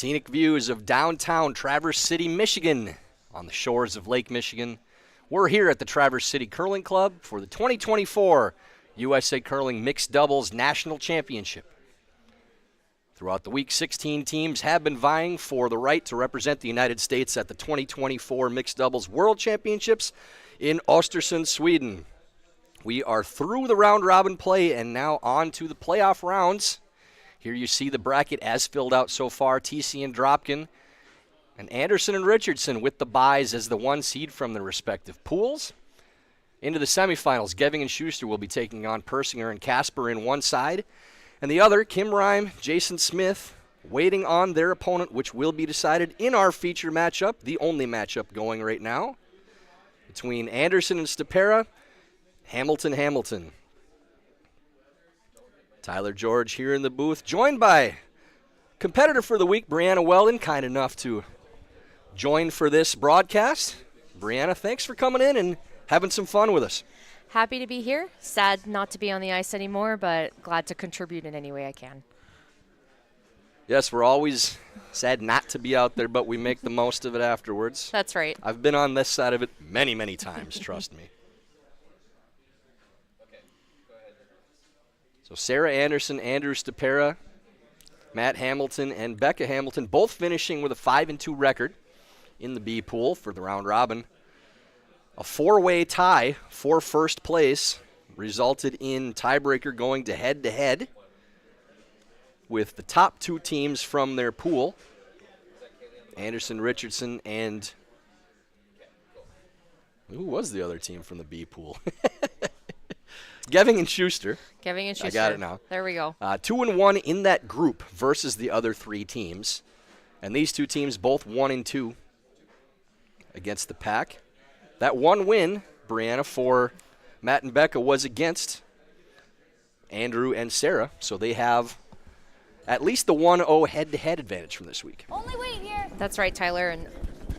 Scenic views of downtown Traverse City, Michigan, on the shores of Lake Michigan. We're here at the Traverse City Curling Club for the 2024 USA Curling Mixed Doubles National Championship. Throughout the week, 16 teams have been vying for the right to represent the United States at the 2024 Mixed Doubles World Championships in Östersund, Sweden. We are through the round-robin play and now on to the playoff rounds. Here you see the bracket as filled out so far. TC and Dropkin, and Anderson and Richardson with the byes as the one seed from their respective pools. Into the semifinals, Geving and Schuster will be taking on Persinger and Casper in one side, and the other, Kim Rhyme, Jason Smith, waiting on their opponent, which will be decided in our feature matchup, the only matchup going right now, between Anderson and Stopera, Hamilton. Tyler George here in the booth, joined by competitor for the week, Brianna Weldon, kind enough to join for this broadcast. Brianna, thanks for coming in and having some fun with us. Happy to be here. Sad not to be on the ice anymore, but glad to contribute in any way I can. Yes, we're always sad not to be out there, but we make the most of it afterwards. That's right. I've been on this side of it many, many times, trust me. So Sarah Anderson, Andrew Stopera, Matt Hamilton, and Becca Hamilton both finishing with a 5-2 record in the B pool for the round robin. A four-way tie for first place resulted in tiebreaker going to head-to-head with the top two teams from their pool, Anderson, Richardson, and who was the other team from the B pool? Geving and Schuster. Geving and Schuster. I got it now. There we go. 2-1 in that group versus the other three teams. And these two teams both 1-2 against the pack. That one win, Brianna, for Matt and Becca was against Andrew and Sarah. So they have at least the 1-0 head-to-head advantage from this week. Only wait here. That's right, Tyler. And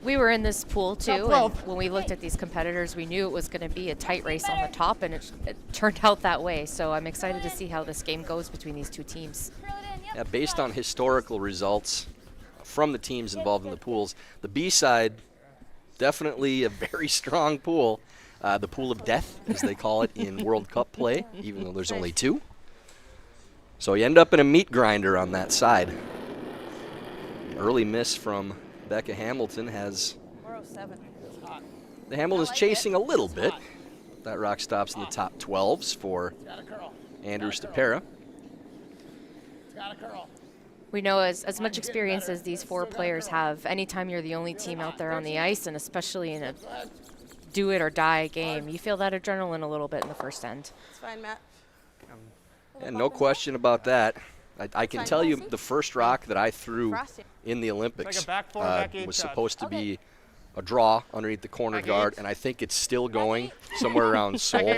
we were in this pool, too. And when we looked at these competitors, we knew it was going to be a tight race on the top, and it turned out that way. So I'm excited to see how this game goes between these two teams. Yeah, based on historical results from the teams involved in the pools, the B side, definitely a very strong pool. The pool of death, as they call it in World Cup play, even though there's only two. So you end up in a meat grinder on that side. Early miss from Becca Hamilton has the Hamilton's chasing a little bit. That rock stops in the top 12s for Andrew Stopera. We know as much experience as these four players have, anytime you're the only team out there on the ice, and especially in a do-it-or-die game, you feel that adrenaline a little bit in the first end. It's fine, Matt. And no question about that. I can tell you the first rock that I threw in the Olympics was supposed to be a draw underneath the corner guard, and I think it's still going somewhere around Seoul,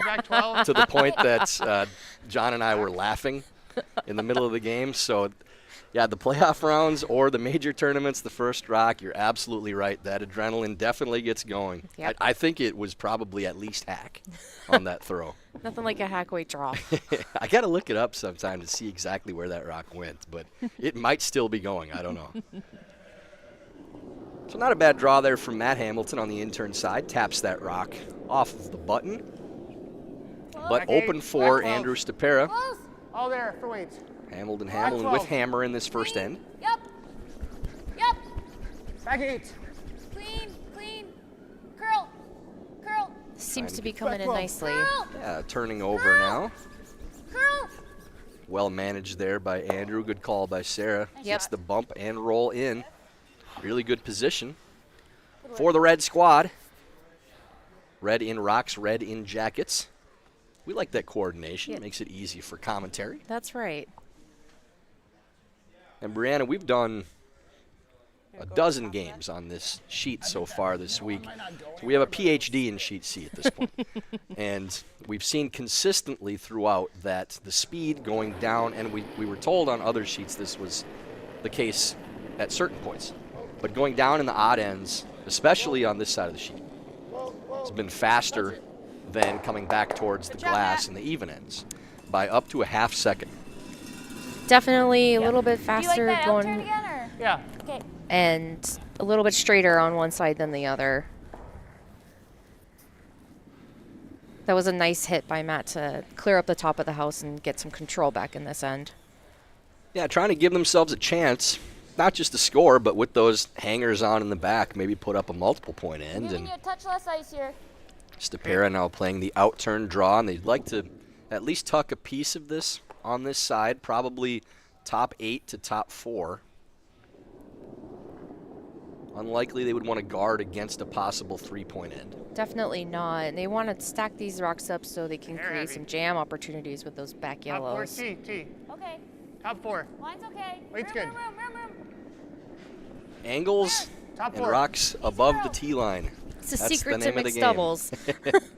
to the point that John and I were laughing in the middle of the game. So, yeah, the playoff rounds or the major tournaments, the first rock, you're absolutely right. That adrenaline definitely gets going. Yep. I think it was probably at least hack on that throw. Nothing like a hack-away draw. I got to look it up sometime to see exactly where that rock went, but it might still be going. I don't know. So not a bad draw there from Matt Hamilton on the intern side. Taps that rock off of the button. But open for Andrew Stopera. All there for weights. Hamilton with hammer in this first end. Yep. Back 8. Clean. Curl. Seems to be coming in nicely. Yeah, turning over now. Curl. Well managed there by Andrew. Good call by Sarah. Gets the bump and roll in. Really good position for the red squad. Red in rocks, red in jackets. We like that coordination. It makes it easy for commentary. That's right. And Brianna, we've done a dozen games on this sheet so far this week. So we have a PhD in sheet C at this point. And we've seen consistently throughout that the speed going down, and we were told on other sheets this was the case at certain points. But going down in the odd ends, especially on this side of the sheet, has been faster than coming back towards the glass in the even ends by up to a half second. Definitely a little bit faster Do you like that going. turn again, or? Yeah. Okay. and a little bit straighter on one side than the other. That was a nice hit by Matt to clear up the top of the house and get some control back in this end. Yeah, trying to give themselves a chance, not just to score, but with those hangers on in the back, maybe put up a multiple point end. Giving And you a touch less ice here. Stopera now playing the out-turn draw, and they'd like to at least tuck a piece of this on this side, probably top 8 to top 4. Unlikely they would want to guard against a possible three-point end. Definitely not. And they want to stack these rocks up so they can They're create heavy. some jam opportunities with those back Top 4, yellows. T, T. Okay. Top 4. Line's okay. Weight's room, good. room. Angles Top and 4. rocks above the tee line. It's a That's the secret to name of the mixed game. doubles.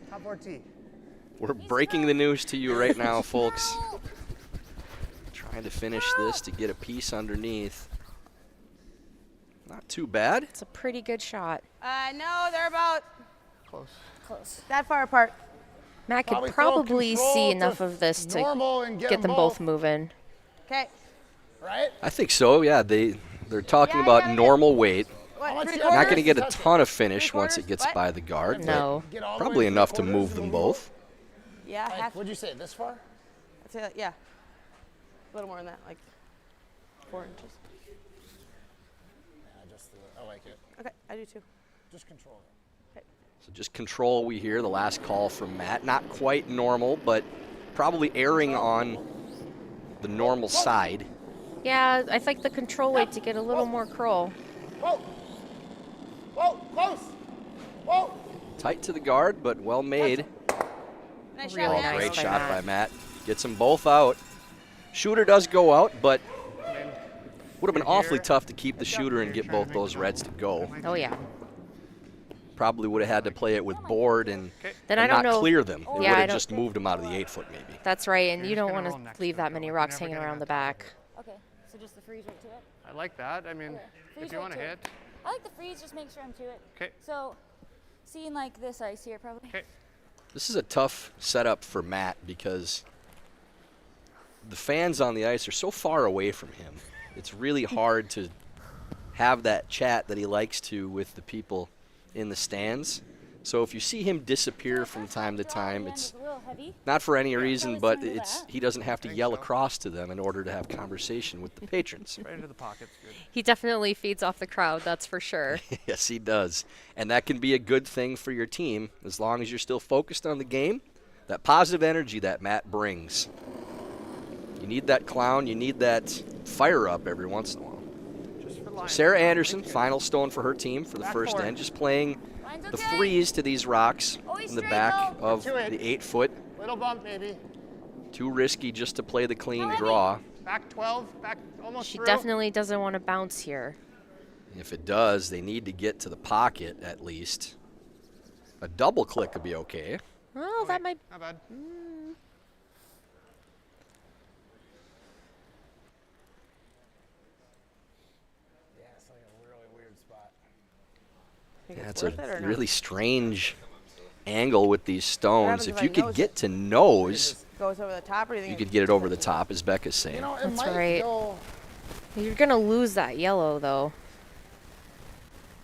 Top 4, T. We're breaking the news to you right now, folks. Girl. Trying to finish this to get a piece underneath. Not too bad. It's a pretty good shot. No, they're about Close. that far apart. Matt could Probably throw probably control see to enough of this to normal and get them both moving. Okay. Right? I think so, yeah. They're talking Yeah, about yeah, yeah. normal weight. What, much 3 you Not quarters? going to get a That's it. ton of finish once it Three-quarters? gets What? by the guard. No. Get all the Probably way to enough to 3/4 move and them we'll both. Yeah, Like, half. what'd you say, this far? I'd say that, yeah. A little more than that, like 4 inches. I like it. Okay, I do too. Just control it. So just control, we hear the last call from Matt. Not quite normal, but probably erring on the normal side. Yeah, I think the control weight to get a little more curl. Whoa! Whoa, close! Whoa! Tight to the guard, but well made. Nice Really Oh, shot, nice great by shot Matt. by Matt. Gets them both out. Shooter does go out, but would have been awfully tough to keep the shooter and get both those reds to go. Oh, yeah. Probably would have had to play it with board and, Then and I don't not know. clear them. It Yeah, would I have don't- just moved them out of the 8-foot maybe. That's right, and you just don't gonna want roll to next leave to that it, many though. rocks Never hanging get around the enough. back. Okay. So just the freeze right to it. I like that. I mean, Freeze if you right want to to it. hit. I like the freeze. Just make sure I'm to it. Okay. So, seeing like this ice here probably. Okay. This is a tough setup for Matt because the fans on the ice are so far away from him. It's really hard to have that chat that he likes to with the people in the stands. So if you see him disappear from time to time, it's a little heavy. not for any reason, but Probably it's that. he doesn't have to think yell so. across to them in order to have conversation with the patrons. Right into the pockets. Good. He definitely feeds off the crowd, that's for sure. Yes, he does. And that can be a good thing for your team as long as you're still focused on the game. That positive energy that Matt brings. You need that clown, you need that fire up every once in a while. Just for line. Sarah Anderson, final stone for her team for the Back first four. end, just playing Line's the okay. freeze to these rocks Always in the straight, back though. of To it. the 8-foot. Little bump, maybe. Too risky just to play the clean How heavy? draw. Back 12. Back almost She through. definitely doesn't want to bounce here. If it does, they need to get to the pocket at least. A double click would be okay. Oh, that might. Not bad. Yeah, it's like a really weird spot. Think Yeah, it's it's worth it a or not? really strange angle with these stones. happens If if you I could nose get it? to It nose, just goes over the top, or do you you think could it- get it over the top, as Becca's saying. You know, it That's might right. go. You're going to lose that yellow, though.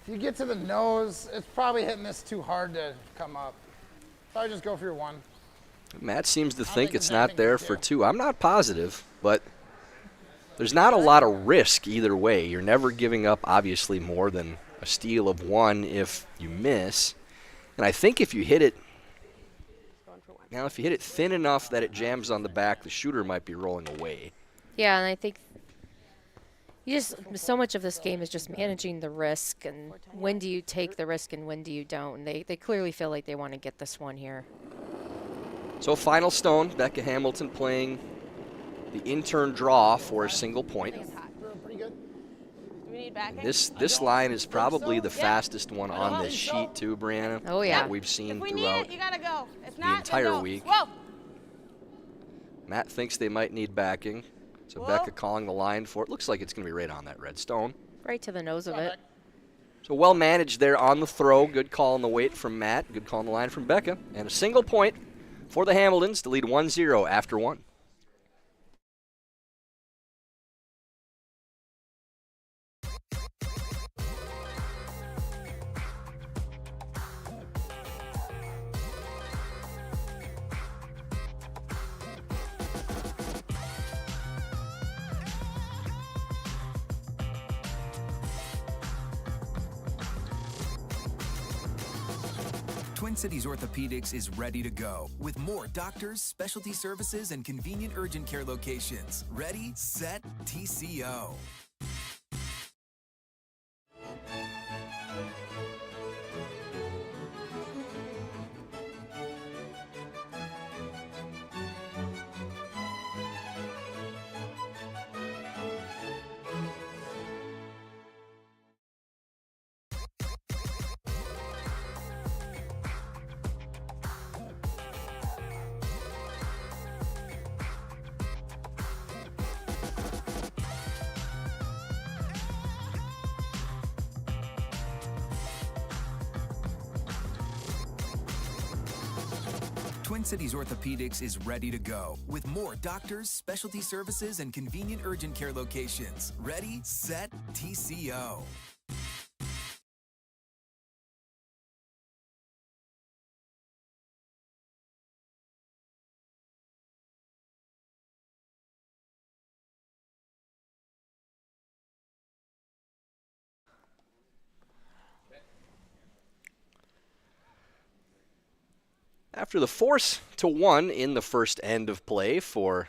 If you get to the nose, it's probably hitting this too hard to come up. Probably just go for your one. Matt seems to don't think think it's there's not anything there you for can do. 2. I'm not positive, but there's not a lot of risk either way. You're never giving up, obviously, more than a steal of 1 if you miss. And I think if you hit it, going for one. now if you hit it thin enough that it jams on the back, the shooter might be rolling away. Yeah, and I think so much of this game is just managing the risk and when do you take the risk and when do you don't. And they clearly feel like they want to get this one here. So final stone, Becca Hamilton playing the intern draw for a single point. It's hot. Pretty good. Do we need backing? This line is probably the Yeah. fastest one I on don't this think so. sheet too, Brianna. Oh, yeah. That we've if seen we need throughout it, you gotta go. If the not, entire then go. week. Whoa! Matt thinks they might need backing. So Whoa. Becca calling the line for it. Looks like it's going to be right on that red stone. Right to the nose of it. So well managed there on the throw. Good call on the weight from Matt. Good call on the line from Becca. And a single point for the Hamiltons to lead 1-0 after 1. Twin Cities Orthopedics is ready to go with more doctors, specialty services, and convenient urgent care locations. Ready, set, TCO. Twin Cities Orthopedics is ready to go with more doctors, specialty services, and convenient urgent care locations. Ready, set, TCO. After the force to 1 in the first end of play for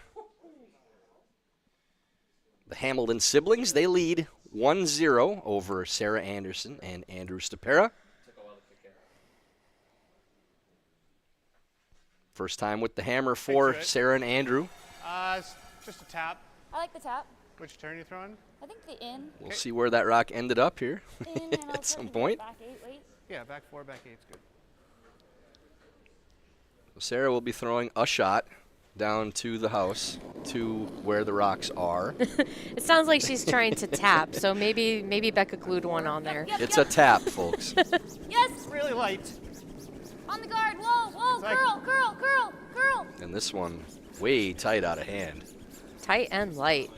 the Hamilton siblings, they lead 1-0 over Sarah Anderson and Andrew Stopera. First time with the hammer for Sarah and Andrew. It's just a tap. I like the tap. Which turn you throwing? I think the in. We'll see where that rock ended up here In and I'll at some probably point. Back 8, wait. Yeah, back 4, back 8's good. Sarah will be throwing a shot down to the house, to where the rocks are. It sounds like she's trying to tap, so maybe Becca glued one on there. It's a tap, folks. Yes! It's really light. On the guard. Whoa, whoa, like- girl. And this one way tight out of hand. Tight and light.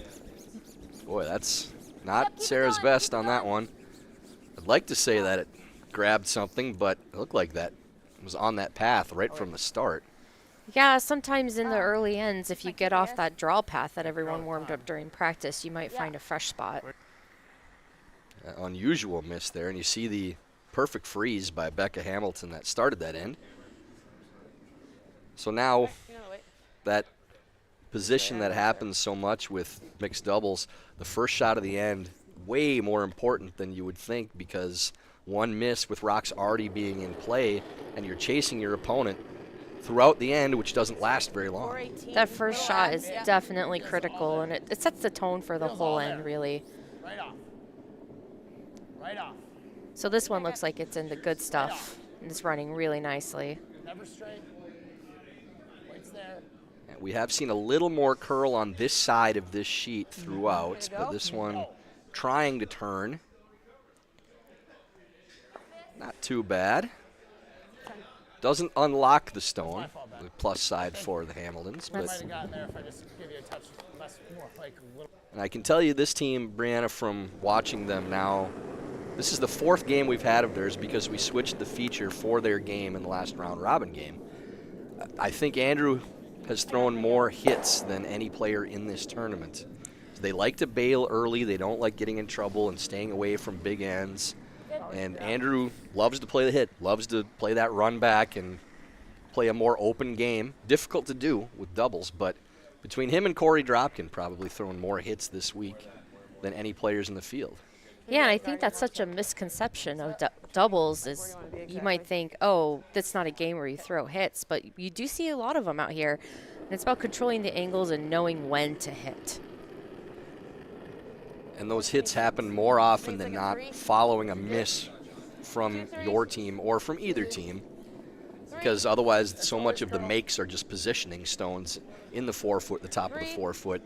Boy, that's not Yep, keep it Sarah's going, best keep it on that going. one. I'd like to say that it grabbed something, but it looked like that was on that path right from the start. Yeah, sometimes in the early ends, if you get off that draw path that everyone warmed up during practice, you might find a fresh spot. Unusual miss there, and you see the perfect freeze by Becca Hamilton that started that end. So now that position that happens so much with mixed doubles, the first shot of the end, way more important than you would think, because one miss with rocks already being in play and you're chasing your opponent throughout the end, which doesn't last very long. That first shot is definitely critical, and it sets the tone for the whole end, really. Right off. Right off. So this one looks like it's in the good stuff, and it's running really nicely. Never straight. Weights there. And we have seen a little more curl on this side of this sheet throughout, but this one trying to turn. Not too bad. Doesn't unlock the stone. The plus side for the Hamiltons. I But, might have gotten there if I just give you a touch less, more like a little. and I can tell you this team, Brianna, from watching them now, this is the fourth game we've had of theirs because we switched the feature for their game in the last round robin game. I think Andrew has thrown more hits than any player in this tournament. They like to bail early. They don't like getting in trouble and staying away from big ends. And Andrew loves to play the hit, loves to play that run back and play a more open game. Difficult to do with doubles, but between him and Corey Dropkin, probably throwing more hits this week than any players in the field. Yeah, and I think that's such a misconception of doubles is you might think, oh, that's not a game where you throw hits, but you do see a lot of them out here. And it's about controlling the angles and knowing when to hit. And those hits happen more often than not following a miss from your team or from either team, because otherwise so much of the makes are just positioning stones in the 4 foot, the top of the 4 foot,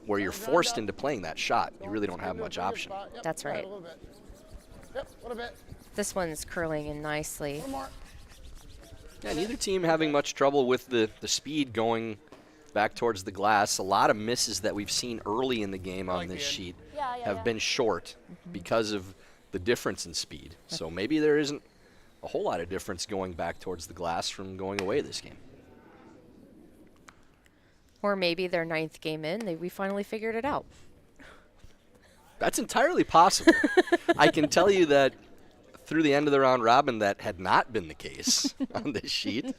where you're forced into playing that shot. You really don't have much option. That's right. A little bit. Yep, a little bit. This one's curling in nicely. One more. Yeah, neither team having much trouble with the speed going back towards the glass. A lot of misses that we've seen early in the game on this sheet have been short because of the difference in speed. So maybe there isn't a whole lot of difference going back towards the glass from going away this game. Or maybe their 9th game in, we finally figured it out. That's entirely possible. I can tell you that through the end of the round robin that had not been the case on this sheet.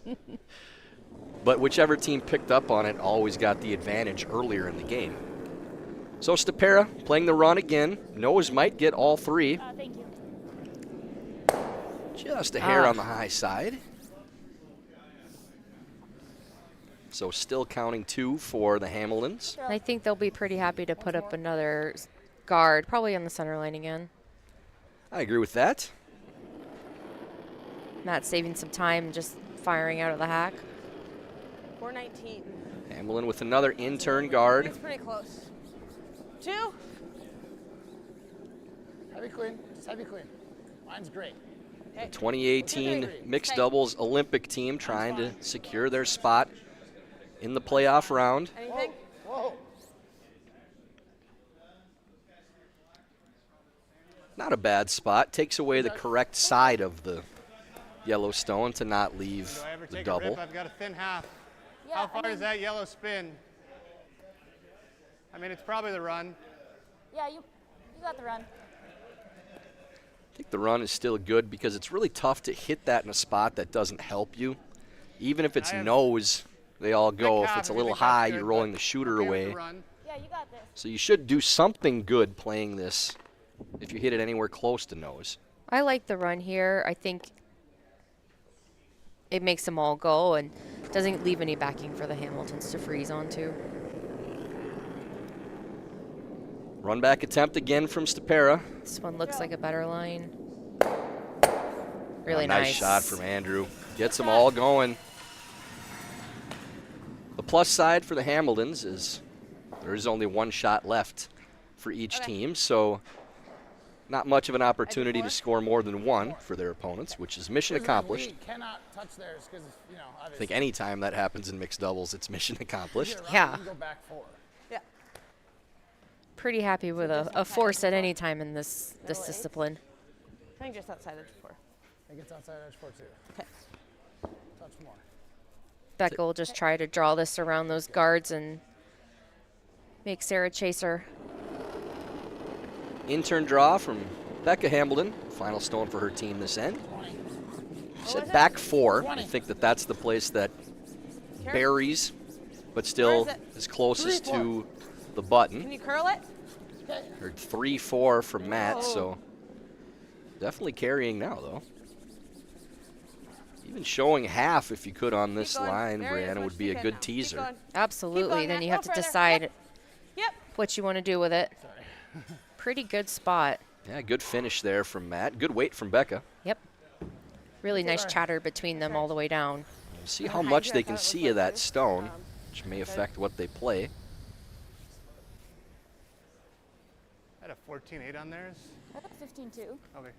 But whichever team picked up on it always got the advantage earlier in the game. So Stopera playing the run again. Nose might get all three. Thank you. Just a hair on the high side. So still counting 2 for the Hamiltons. I think they'll be pretty happy to put up another guard, probably on the center line again. I agree with that. Not saving some time, just firing out of the hack. 419. Hamlin with another in-turn guard. It's pretty close. 2. Heavy queen. Just heavy queen. Mine's great. Okay. 2018 mixed doubles Olympic team trying to secure their spot in the playoff round. Anything? Whoa. Not a bad spot. Takes away the correct side of the yellow stone to not leave Do I ever the take a double. rip? I've got a thin half. Yeah, How far does that yellow spin? I mean, it's probably the run. Yeah, you got the run. I think the run is still good because it's really tough to hit that in a spot that doesn't help you. Even if it's I have nose, they all go. If half, it's a if you little think that's high, good, you're rolling but the shooter okay with away. the run. Yeah, you got this. So you should do something good playing this if you hit it anywhere close to nose. I like the run here. I think it makes them all go and doesn't leave any backing for the Hamiltons to freeze onto. Run back attempt again from Stopera. This one looks like a better line. Really Nice shot from Andrew. Gets them all going. The plus side for the Hamiltons is there is only one shot left for each team, so not much of an opportunity to score more than one for their opponents, which is mission accomplished. We cannot touch theirs because, I obviously. think any time that happens in mixed doubles, it's mission accomplished. Yeah. You go back 4. Yeah. Pretty happy with a force at any time in this discipline. I think just outside edge 4. I think it's outside edge 4 too. Okay. Touch more. Becca will just try to draw this around those guards and make Sarah chaser. In-turn draw from Becca Hamilton. Final stone for her team this end. She said back 4. I think that's the place that buries, but still Where is it? is closest 3-4. to the button. Can you curl it? Heard 3-4 from Matt, so definitely carrying now, though. Even showing half, if you could, on this Keep going. line, There it is, Brianna, much would as be you a can good now. Keep teaser. going. Absolutely. going, Then Matt. you Go have to further. decide Yep. what you want to do with it. Pretty good spot. Yeah, good finish there from Matt. Good weight from Becca. Yep. Really nice chatter between them all the way down. We'll see how much they can see of that stone, which may affect what they play. I had a 14-8 on theirs. I got 15-2. Okay,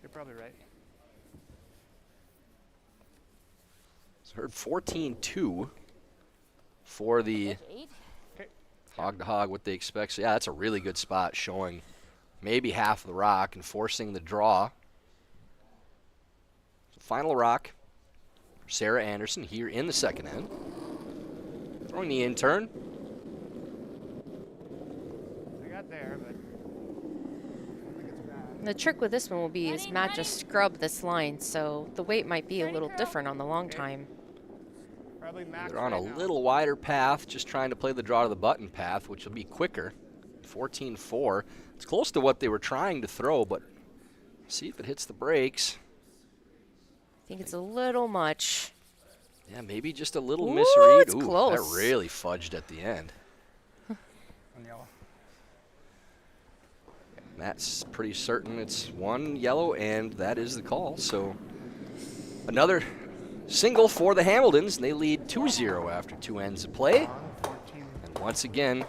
you're probably right. So heard 14-2 for the 8. hog to hog, what they expect. So yeah, that's a really good spot, showing maybe half of the rock and forcing the draw. So final rock for Sarah Anderson here in the second end. Throwing the in-turn. I got there, but The trick with this one will be is Matt just scrubbed this line, so the weight might be a little different on the long time. probably max They're on a right now. little wider path, just trying to play the draw to the button path, which will be quicker. 14-4. It's close to what they were trying to throw, but see if it hits the brakes. I think it's a little much. Yeah, maybe just a little Ooh, misread. it's close. That really fudged at the end. On yellow. Matt's pretty certain it's one yellow, and that is the call. So another single for the Hamiltons, and they lead 2-0 after 2 ends of play. 14. And once again,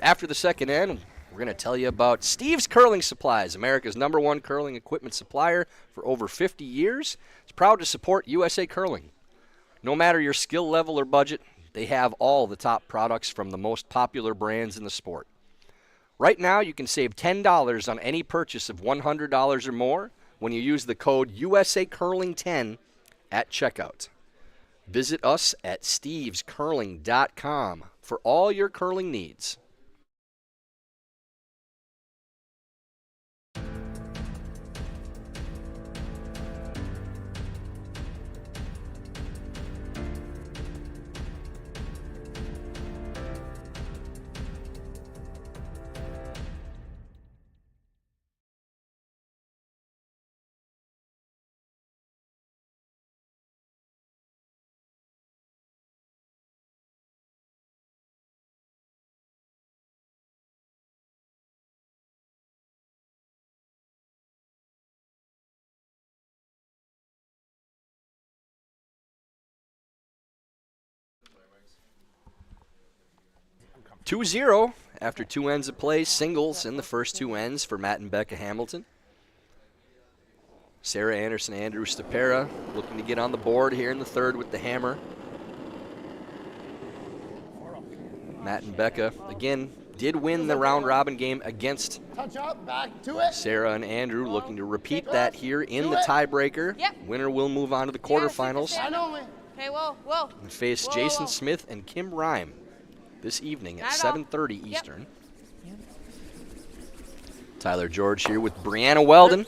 after the second end, we're going to tell you about Steve's Curling Supplies, America's #1 curling equipment supplier for over 50 years. It's proud to support USA Curling. No matter your skill level or budget, they have all the top products from the most popular brands in the sport. Right now, you can save $10 on any purchase of $100 or more when you use the code USACurling10 at checkout. Visit us at stevescurling.com for all your curling needs. 2-0 after 2 ends of play, singles in the first 2 ends for Matt and Becca Hamilton. Sarah Anderson, Andrew Stopera looking to get on the board here in the third with the hammer. Matt and Becca, again, did win the round-robin game against Touch up, back to it. Sarah and Andrew, looking to repeat that here in the tiebreaker. Yep. Winner will move on to the quarterfinals I know me. Okay, whoa. and face Whoa, Jason whoa. Smith and Kim Rhyme this evening at Not at all. 7:30 Eastern. Tyler George here with Brianna Weldon.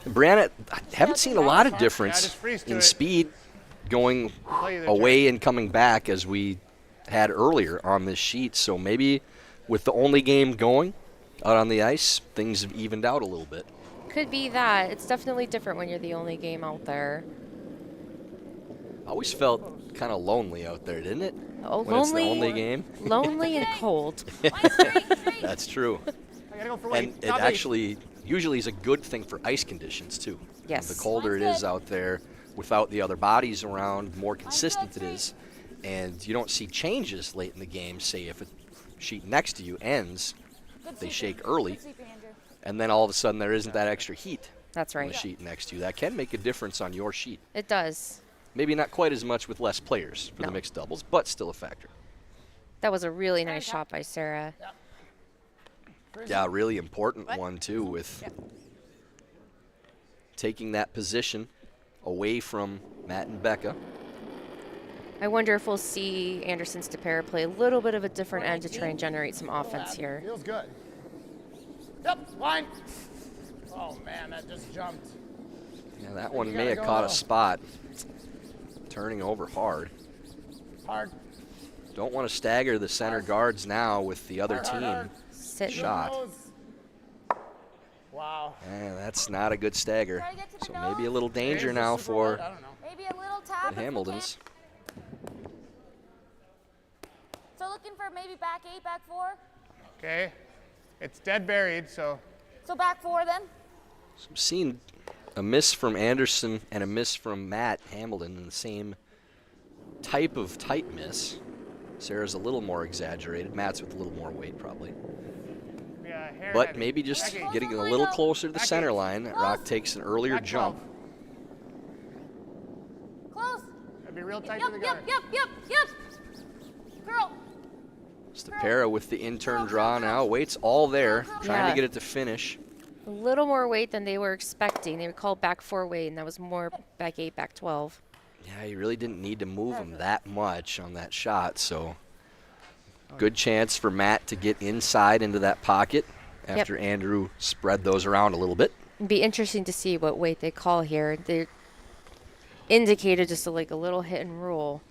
Brianna, I haven't seen a lot of difference just freeze to in it. speed going Play the away and coming back as we had earlier on this sheet. So maybe with the only game going out on the ice, things have evened out a little bit. Could be that. It's definitely different when you're the only game out there. Always felt kind of lonely out there, didn't it? Oh, When it's the lonely, only game. lonely and cold. That's true. I gotta go for And weight. it actually usually is a good thing for ice conditions too. Yes. The colder it is out there, without the other bodies around, more consistent it is. And you don't see changes late in the game. Say if a sheet next to you ends, they shake early, and then all of a sudden there isn't that extra heat That's on right. the sheet next to you. That can make a difference on your sheet. It does. Maybe not quite as much with less players for the No. mixed doubles, but still a factor. That was a really nice shot by Sarah. Yeah, really important one too, with taking that position away from Matt and Becca. I wonder if we'll see Anderson Stopera play a little bit of a different end to try and generate some offense here. Feels good. Yep, line. Oh man, that just jumped. Yeah, that one You may have gotta caught go. a spot. Turning over hard. Hard. Don't want to stagger the center guards now with the other Hard, hard, team. hard. Sit. Shot. Nose. Wow. That's not a good stagger. Try to get to the So maybe a nose. little danger Is this now super for wide? I don't know. Maybe a little tap. the if we Hamildons. can. So looking for maybe back 8, back 4. Okay. It's dead buried, so So back 4 then. I'm seeing a miss from Anderson and a miss from Matt Hamilton in the same type of tight miss. Sarah's a little more exaggerated. Matt's with a little more weight probably. yeah, hair But heavy. maybe just Back 8. getting a little closer to the center line. Rock takes an earlier Back 12. jump. Close. Gotta be real tight Yep, to the yep, guard. yep. Girl. Stopera with the in-turn draw now. Weight's all there, trying to Yeah. get it to finish. A little more weight than they were expecting. They were called back 4 weight, and that was more back 8, back 12. Yeah, you really didn't need to move him that much on that shot, so good chance for Matt to get inside into that pocket after Andrew spread those around a little bit. It'd be interesting to see what weight they call here. They indicated just like a little hit and roll.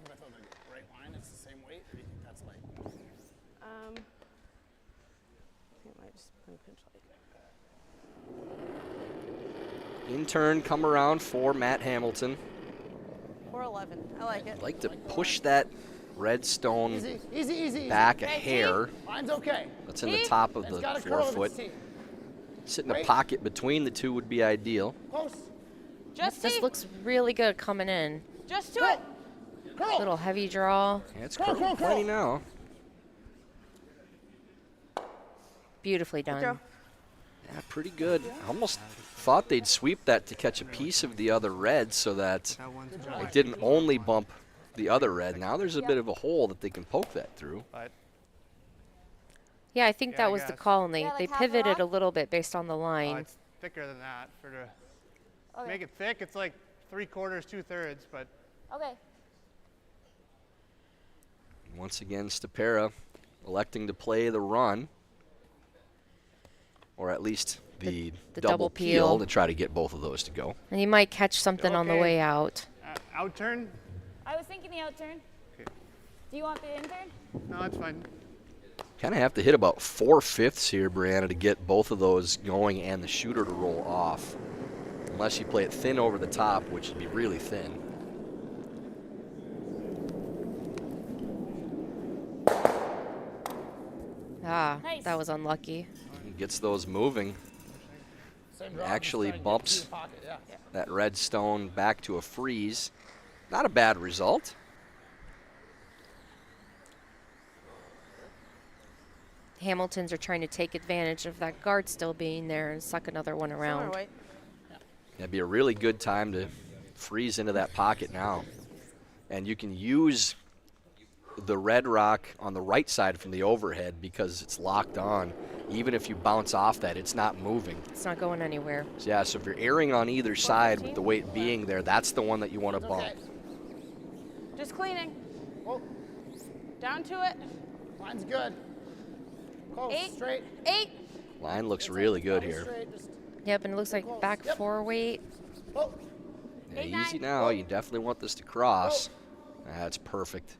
With the right line, it's the same weight. Or do you think that's like? I think I might just pinch like In turn, come around for Matt Hamilton. 411. I like it. I'd like to push that red stone Easy, easy, easy. back a Hey, hair. Line's okay. That's in the top of It's the got a curl in 4-foot. its teeth. Sit in a Wait. pocket between the two would be ideal. Close. Just This looks really good coming in. Just to it. Curl. Little heavy draw. Yeah, it's Curl, curling curl, curl. plenty now. Beautifully done. throw. Yeah, pretty good. Almost thought they'd sweep that to catch a piece of the other red so that it didn't only bump the other red. Now there's a bit of a hole that they can poke that through. But Yeah, I think Yeah, that I was the guess. call, and they, Yeah, like they half a pivoted a rock? little bit based on the line. it's thicker than that. For to Okay. make it thick, it's like 3/4, 2/3. But Okay. Once again, Stopera electing to play the run, or at least the double peel. to try to get both of those to go. And you might catch something on the Okay. way out. out turn? I was thinking the out turn. Okay. Do you want the in turn? No, it's fine. Kind of have to hit about 4/5 here, Brianna, to get both of those going and the shooter to roll off. Unless you play it thin over the top, which would be really thin. Ah, Nice. that was unlucky. He gets those moving. Same draw, Actually just try and get bumps to the pocket, yeah. that red stone back to a freeze. Not a bad result. Hamiltons are trying to take advantage of that guard still being there and suck another one Silver around. white. It'd be a really good time to freeze into that pocket now. And you can use the red rock on the right side from the overhead because it's locked on. Even if you bounce off that, it's not moving. It's not going anywhere. So yeah, so if you're airing on either side with the weight being there, that's the one that you want to bump. Okay. Just cleaning. Oh, Down to it. line's good. Close, 8. straight. 8. Line looks really good Probably here. straight, just- Yep, and it looks like back Yep. 4 weight. Oh, Yeah, 8, easy 9. now. You definitely want this to cross. That's perfect.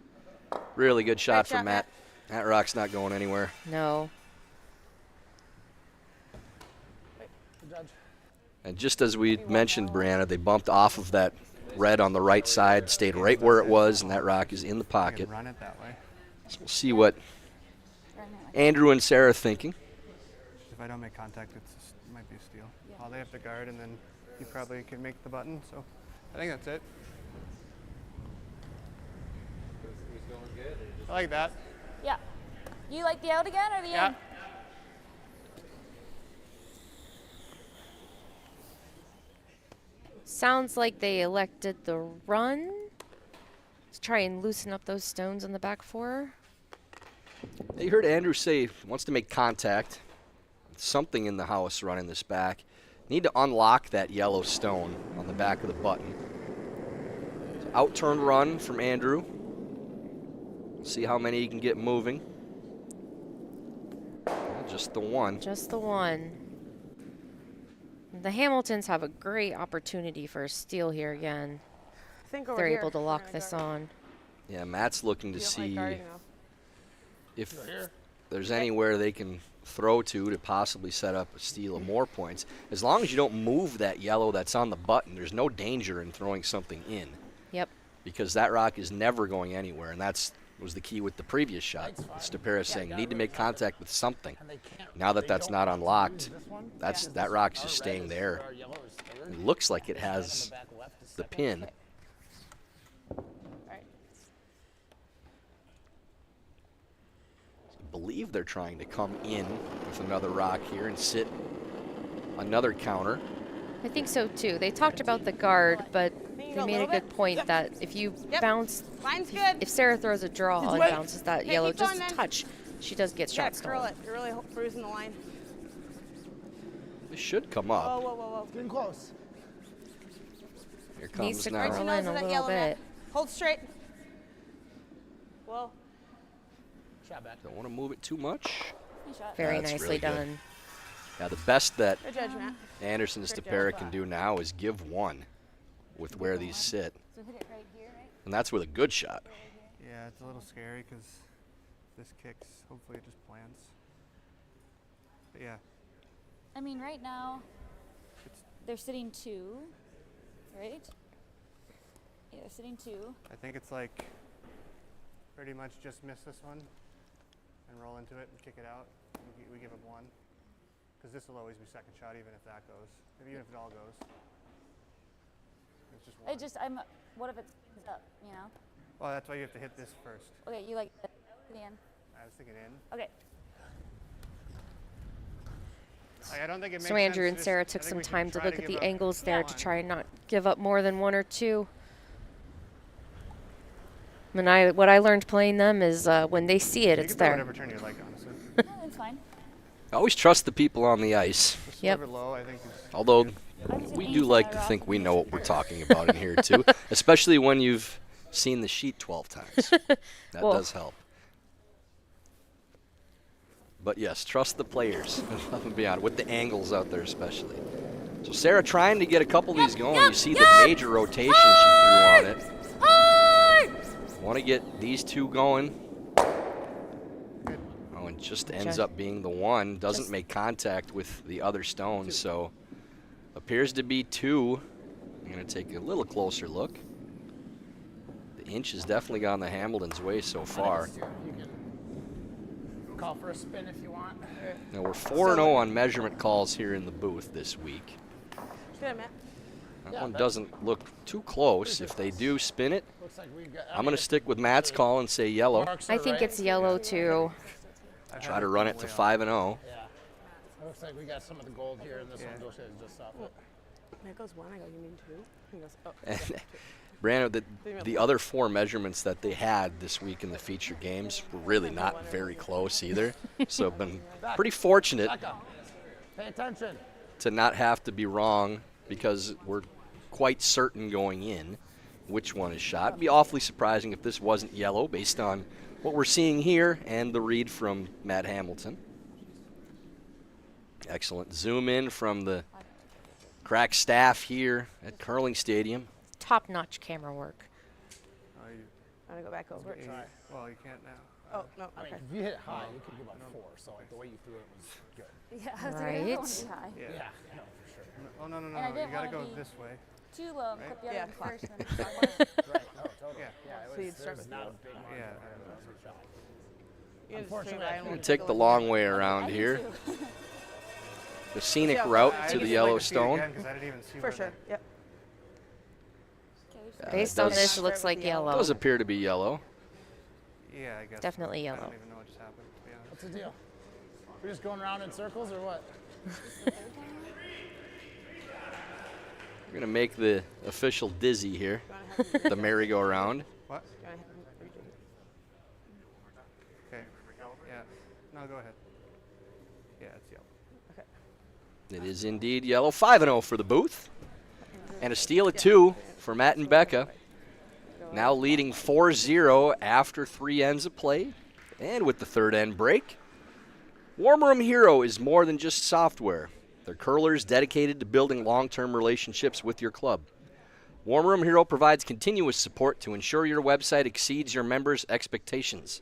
Really good shot from shot, Matt. That rock's not going anywhere. No. good judge. And just as we mentioned, Brianna, they bumped off of that red on the right side, stayed right where it was, and that rock is in the You pocket. can run it that way. So we'll see what Andrew and Sarah are thinking. If I don't make contact, it might be a steal. Oh, they have to guard, and then you probably can make the button. So I think that's it. I like that. Yeah. You like the out again or the Yeah. in? Sounds like they elected the run. Let's try and loosen up those stones on the back 4. You heard Andrew say he wants to make contact. Something in the house running this back. Need to unlock that yellow stone on the back of the button. So out-turn run from Andrew. See how many he can get moving. Just the one. Just the one. The Hamiltons have a great opportunity for a steal here again. I think over They're here. able to We're lock gonna this guard. on. Yeah, Matt's looking to You don't like see guarding, though. if there's anywhere they can throw to possibly set up a steal of more points. As long as you don't move that yellow that's on the button, there's no danger in throwing something in Yep. because that rock is never going anywhere, and that's was the key with the previous shot. Stopera saying need to make contact with something. And they can't. Now that they that's don't not want to unlocked, use this one. that rock's just Our red staying is- there. our yellow is third. It looks like it Red on has the back left is the second. pin. Alright. I believe they're trying to come in with another rock here and sit another counter. I think so too. They talked about the guard, but There you they go, made a little good bit. point that if you Yep. bounce, Line's good. if Sarah throws a draw and wait. bounces that Okay, yellow keep going just a then. touch, she does get You shot gotta curl stolen. it. You're really bruising the line. They should come Whoa, up. whoa, whoa, whoa. Getting close. Here Needs comes to now. Right curl your in nose a to that little yellow bit. mat. Hold straight. Whoa. Shot back. Don't want to move it too much. Nice shot. Very That's nicely really good. done. Now the best that Good judge, Matt. Anderson and Stopera can do now is give one with where these sit. So hit it right here, right? And that's with a good shot. Yeah, it's a little scary because this kicks. Hopefully, it just plants. But yeah, I mean, right now, they're sitting 2, right? Yeah, they're sitting 2. I think it's like pretty much just miss this one and roll into it and kick it out. We give up one because this will always be second shot, even if that goes, even if it all goes. It's just one. What if it's up, you know? Well, that's why you have to hit this first. Okay, you like the end. I was thinking in. Okay. Like, I don't think it makes So Andrew sense and just- Sarah I took think some we should time to try look at give the up angles there to one. try and not give up more than 1 or 2. And what I learned playing them is when they see it, You it's can throw there. whatever turn you like, honestly. No, that's fine. Always trust the people on the ice. Just Yep. a little bit low, I think. Is Although I'm just we an do ace like on to a rock think with we my know what we're talking about in here too, especially when you've seen the sheet 12 times. That Well- does help. But yes, trust the players above and beyond, with the angles out there especially. So Sarah trying to get a couple of these going. You see the major rotation she threw on it. Want to get these two going. Oh, and just ends up being the one. Doesn't make contact with the other stone, so appears to be 2. I'm going to take a little closer look. The inch has definitely gone the Hamilton's way so far. You can call for a spin if you want. Now we're 4-0 on measurement calls here in the booth this week. Good, Matt. That one doesn't look too close. If they do spin it, Looks like we've got. I'm going to stick with Matt's call and say yellow. Marks I are think right. it's yellow too. Try to run it to 5-0. Yeah. It looks like we got some of the gold here, and this one goes just off it. It goes 1. I go, you mean 2? He goes, oh. okay, 2. Brandon, the other 4 measurements that they had this week in the feature games were really not very close either. So I've been pretty fortunate Back up. Pay attention. to not have to be wrong because we're quite certain going in which one is shot. It'd be awfully surprising if this wasn't yellow based on what we're seeing here and the read from Matt Hamilton. Excellent zoom in from the crack staff here at Curling Stadium. Top-notch camera work. Oh, you, I'm going to go back over. you- well, you can't now. Oh, no, I mean, okay. if you hit it high, you could give up 4. So like the way you threw it was good. Yeah, I was like, I don't Right. want to be high. Yeah. Yeah, no, for sure. Oh, no, no, no. And I You didn't got to wanna go be- this way. Too low and clip the other Yeah. one first. And then Right. No, totally. Yeah. Yeah. It So was, you'd start there's with not a low. big margin Yeah. there, but that's a shot. You can just Unfortunately, swing by I and couldn't we'll Take go the in. long way around here. The scenic route I to just the like to see it Yellowstone. again 'cause I didn't even see For where sure, yep. Based it on does- this, it looks like yellow. Does appear to be yellow. Yeah, I guess. Definitely I yellow. don't even know what just happened, to be honest. What's the deal? We're just going around in circles or what? We're going to make the official dizzy here, the merry-go-round. What? Okay. Yeah. No, go ahead. Yeah, it's yellow. It is indeed yellow. 5-0 for the booth. And a steal at 2 for Matt and Becca. Now leading 4-0 after 3 ends of play. And with the third end break. Warm Room Hero is more than just software. They're curlers dedicated to building long-term relationships with your club. Warm Room Hero provides continuous support to ensure your website exceeds your members' expectations.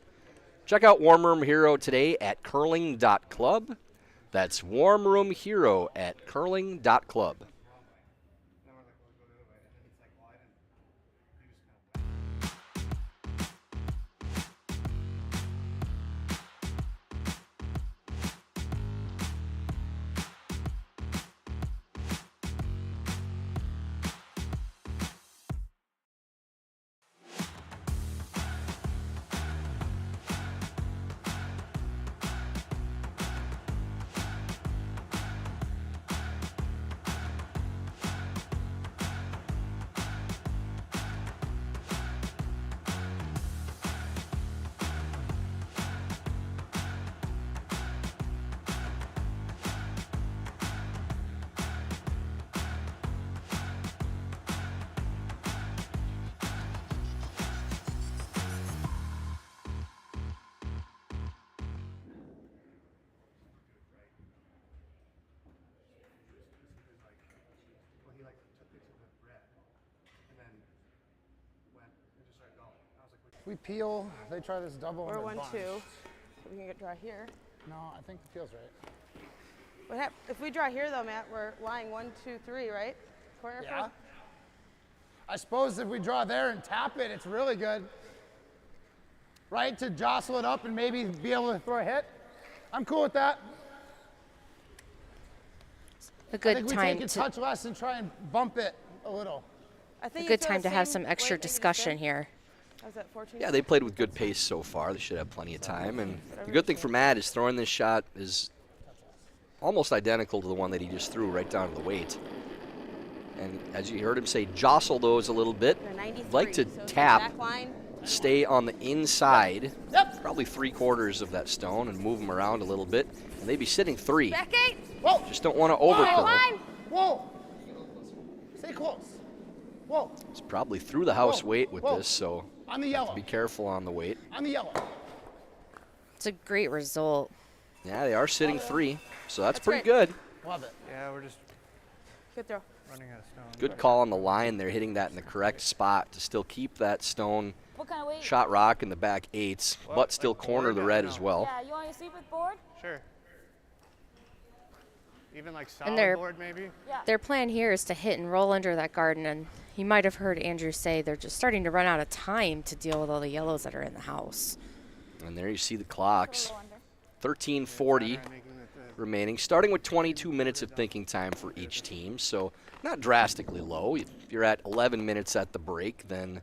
Check out Warm Room Hero today at curling.club. That's Warm Room Hero at curling.club. We peel. They try this double. We're and 1-2. they're bunched. We can get draw here. No, I think the peel's right. If we draw here though, Matt, we're lying 1, 2, 3, right? Corner Yeah. first? I suppose if we draw there and tap it, it's really good. Right? To jostle it up and maybe be able to throw a hit. I'm cool with that. A I good think we time take a to touch less and try and bump it a little. I a think good time to have some extra discussion here. How's that 14? Yeah, they played with good pace so far. They should have plenty of time. And the good thing for Matt is throwing this shot is almost identical to the one that he just threw right down to the weight. And as you heard him say, jostle those a little bit. They're 93, Like to so tap, back line. stay on the inside, Yep. probably 3/4 of that stone, and move them around a little bit. And they'd be sitting 3. Back 8. Whoa. Just don't want to overcurl. Line. Whoa. Stay close. Whoa. It's probably through the house Whoa. weight with Whoa. this, so On the yellow. be careful on the weight. On the yellow. It's a great result. Yeah, they are sitting 3, so that's That's pretty great. good. Love it. Yeah, we're just Good throw. running out of stone. Good call on the line there, hitting that in the correct spot to still keep that stone What kind of weight? shot rock in the back 8s, What, but still like corner board? the I red don't as know. well. Yeah, you want to sleep with board? Sure. Even like And solid board maybe? Yeah. Their plan here is to hit and roll under that garden, and you might have heard Andrew say they're just starting to run out of time to deal with all the yellows that are in the house. And there you see the Put a clocks, little under. 13:40 Making it, remaining, starting with 22 minutes of thinking time for each team, so not drastically low. If you're at 11 minutes at the break, then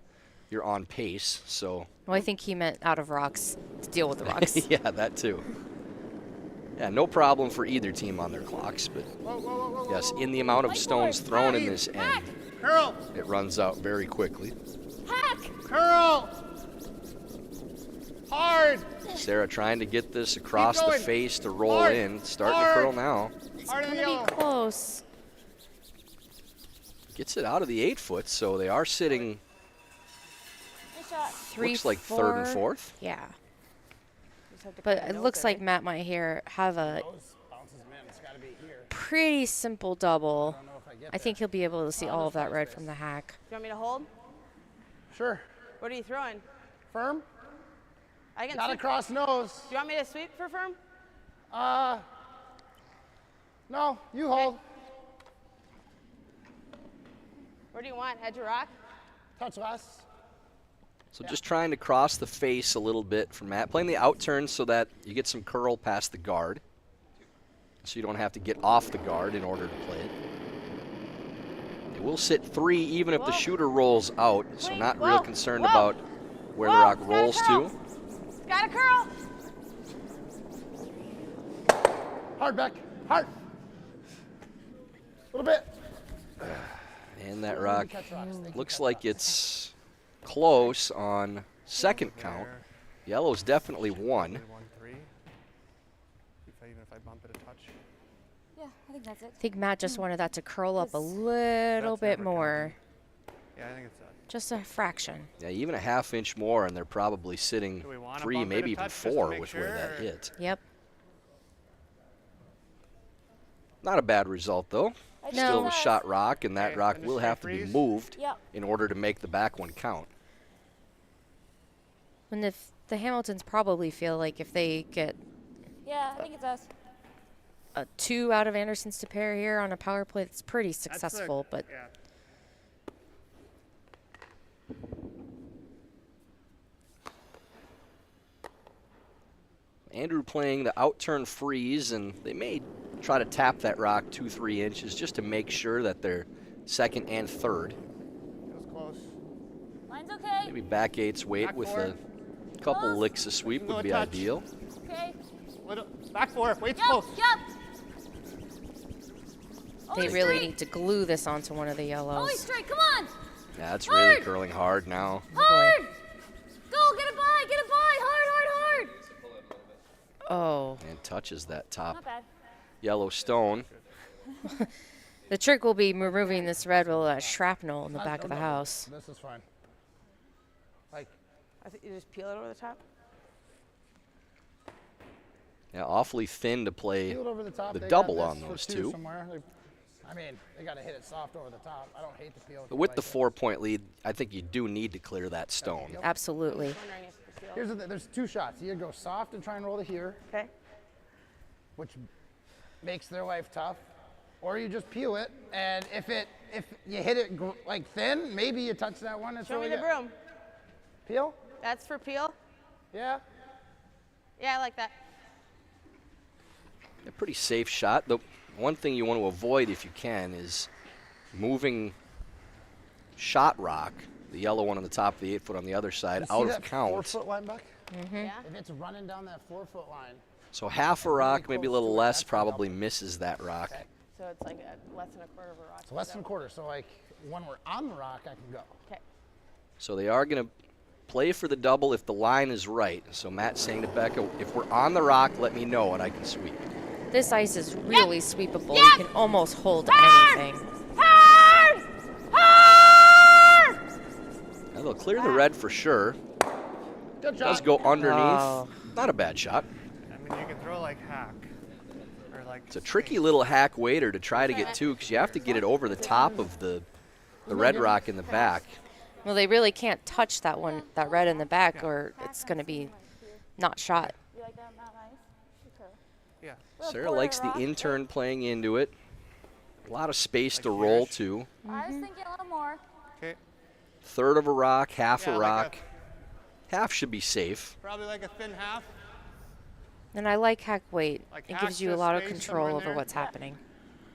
you're on pace, so Well, I think he meant out of rocks to deal with the rocks. yeah, that too. Yeah, no problem for either team on their clocks, but yes, in the amount of stones thrown in this end, Curl! it runs out very quickly. Hack! Curl! Hard! Sarah trying to get this across the going. face to roll Hard. in. Starting Hard. to curl now. Hard in the Gonna yellow. be close. Gets it out of the 8-foot, so they are sitting, Nice shot. 3, looks like 4. third and fourth. Yeah. Just have to But kinda it nose looks like eh? Matt might here have a Bounces in. It's got to be here. pretty simple double. I don't know if I get I think he'll be able to see all of that red from the hack. Do you want me to hold? Sure. What are you throwing? Firm. I can Got to sweep. cross nose. Do you want me to sweep for firm? No, you hold. Where do you want? Edge of rock? Touch less. So just trying to cross the face a little bit for Matt. Playing the out turn so that you get some curl past the guard. So you don't have to get off the guard in order to play it. They will sit 3 even if the Whoa. shooter rolls out. So Wait, not real whoa, concerned whoa. about where the Whoa, rock it's gotta rolls curl. to. Got a curl. Hard back. Hard. A little bit. And that rock Catch rocks. They can looks catch like rocks. it's close on second count. There. Yellow's definitely won. 1-3. Even if I bump it a touch. Yeah, I think that's it. I think Matt just wanted that to curl up a That's- little That's bit never more. Yeah, I think it's that. Just a fraction. Yeah, even a half inch more, and they're probably sitting Do we wanna 3, bump it a maybe even touch just to 4 make with where sure, that or- hit. Yep. Not a bad result, though. I think Still a it's us. shot rock, and that Okay, rock and will just have straight to be freeze? moved Yep. in order to make the back one count. And if the Hamiltons probably feel like if they get Yeah, I think it's us. a 2 out of Anderson's to pair here on a power play, it's pretty That's the- successful. But yeah. Andrew playing the out turn freeze, and they may try to tap that rock 2-3 inches just to make sure that they're second and third. It was close. Mine's okay. Maybe back 8's weight Back with four. a couple Close. licks of sweep Go would be touch. ideal. Okay. Back 4. Weight's Yep. close. Yep. they Only really straight. need to glue this onto one of the Only yellows. straight. Come on. Yeah, it's really Hard. curling hard now. Hard. Go. Get it by. Get it by. Hard. Oh. And touches that top Not bad. yellow stone. The trick will be removing this red with a shrapnel in the back of the No. house. This is fine. Like, I think you just peel it over the top. Yeah, awfully thin to play. peel it over the top. the They got double this on for those 2 two. Somewhere. I mean, they got to hit it soft over the top. I don't hate to peel it. With like the it. 4-point lead, I think you do need to clear that stone. Absolutely. Wondering if the peel. Here's there's 2 shots. You go soft and try and roll to here, Okay. which makes their life tough, or you just peel it, and if you hit it like thin, maybe you touch that one. It's Show me really the good. broom. Peel? That's for peel. Yeah. Yeah, I like that. A pretty safe shot. The one thing you want to avoid if you can is moving shot rock, the yellow one on the top of the 8-foot on the other side, You see out of that count. 4-foot line back? Yeah. If it's running down that 4-foot line, So half a rock, maybe a close little to it, less, that's a probably double. misses that rock. Okay. So it's like less than a quarter of a rock. it's less than a quarter. So like when we're on the rock, I can go. Okay. So they are going to play for the double if the line is right. So Matt's saying to Becca, if we're on the rock, let me know and I can sweep. This ice is really sweepable. Yep. You can almost hold anything. Hard. Hard. Now they'll clear the red for sure. Good Does job. go underneath. Oh. Not a bad shot. I mean, you can throw like hack. Or like. It's a tricky little hack waiter to try to get to because you have to get it over the top of the red rock in the back. Well, they really can't touch that one, that red in the back, or it's going to be not shot. You like that, Matt? Nice. Okay. Yeah. Sarah likes the intern playing into it. A lot of space to roll here-ish. to. I was thinking a little more. Okay. Third of a rock, half Yeah, a like a- rock. Half should be safe. Probably like a thin half. And I like hack weight. Like It hack gives you a the lot of space control somewhere in over there. what's happening.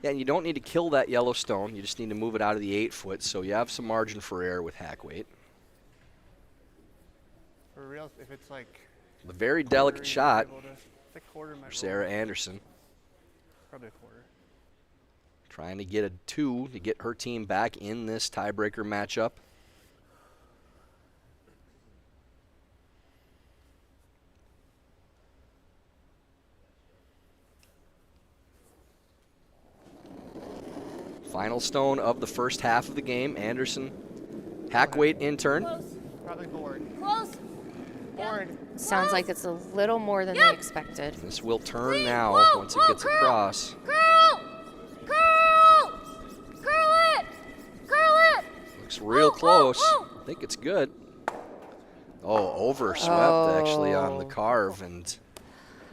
Yeah, and you don't need to kill that yellow stone. You just need to move it out of the 8-foot, so you have some margin for error with hack weight. For real, if it's like. A very delicate you're shot. able to The quarter might for Sarah roll. Anderson. Probably a quarter. Trying to get a 2 to get her team back in this tiebreaker matchup. Final stone of the first half of the game. Anderson, hack weight in turn. Close. Probably board. Close. Board. Sounds like it's a little more than they expected. This will turn Please, now whoa, once it whoa, gets curl. across. Curl! Curl! Curl it! Curl it! Looks real Whoa, close. whoa, I think it's good. Oh, overswept actually on the Oh. carve and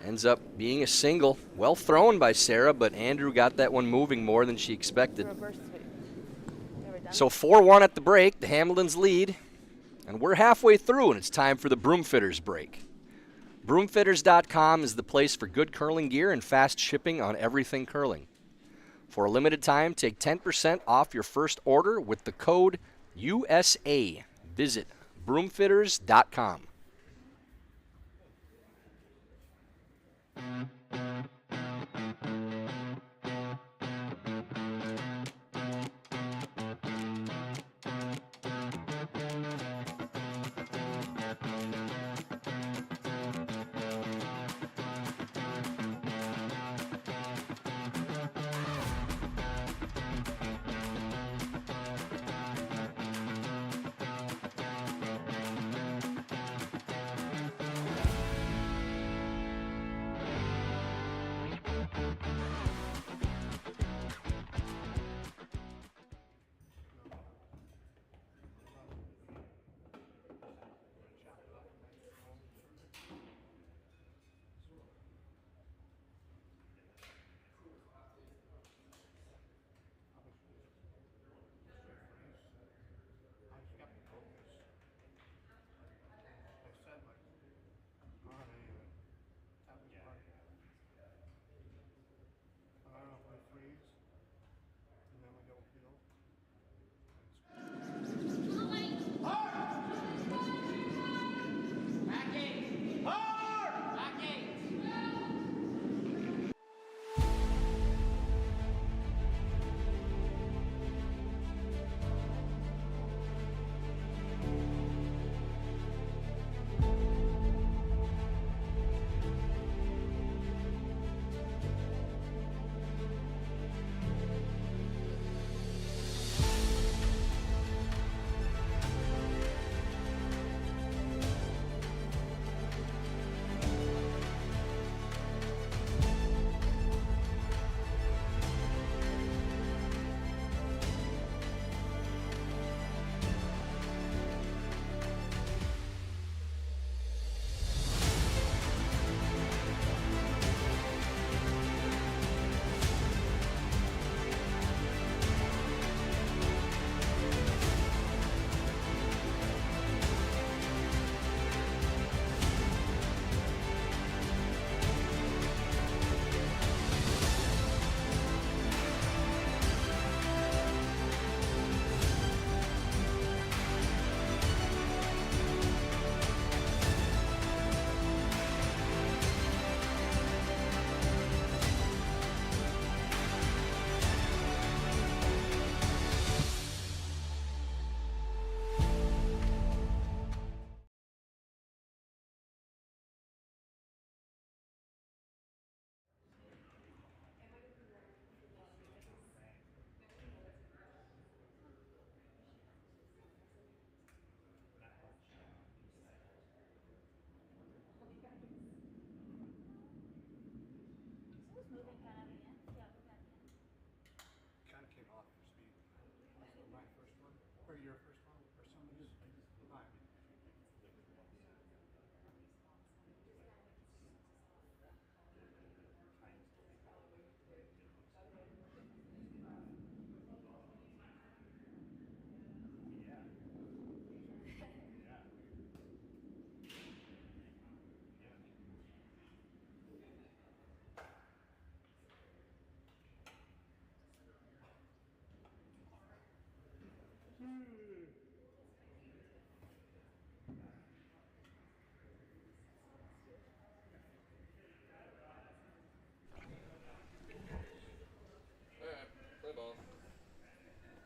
ends up being a single. Well thrown by Sarah, but Andrew got that one moving more than she expected. Reverse sweep. Never done So 4-1 at the break, the Hamiltons lead. And we're halfway through, and it's time for the Broomfitters break. Broomfitters.com is the place for good curling gear and fast shipping on everything curling. For a limited time, take 10% off your first order with the code USA. Visit broomfitters.com.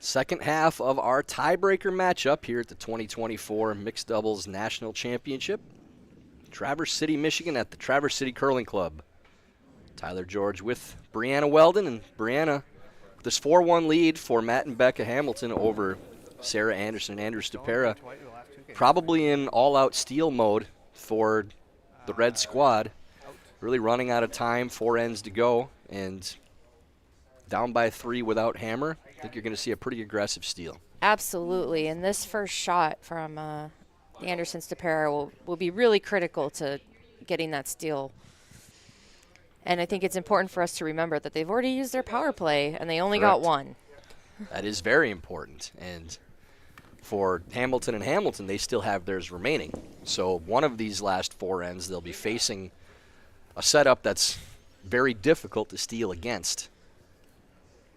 Second half of our tiebreaker matchup here at the 2024 Mixed Doubles National Championship. Traverse City, Michigan at the Traverse City Curling Club. Tyler George with Brianna Weldon, and Brianna with this 4-1 lead for Matt and Becca Hamilton over Sarah Anderson and Andrew Stopera. Probably in all-out steal mode for the red squad. Really running out of time, 4 ends to go, and down by 3 without hammer. I think you're going to see a pretty aggressive steal. Absolutely, and this first shot from the Anderson Stopera will be really critical to getting that steal. And I think it's important for us to remember that they've already used their power play, and they only got 1. That is very important. And for Hamilton and Hamilton, they still have theirs remaining. So one of these last 4 ends, they'll be facing a setup that's very difficult to steal against.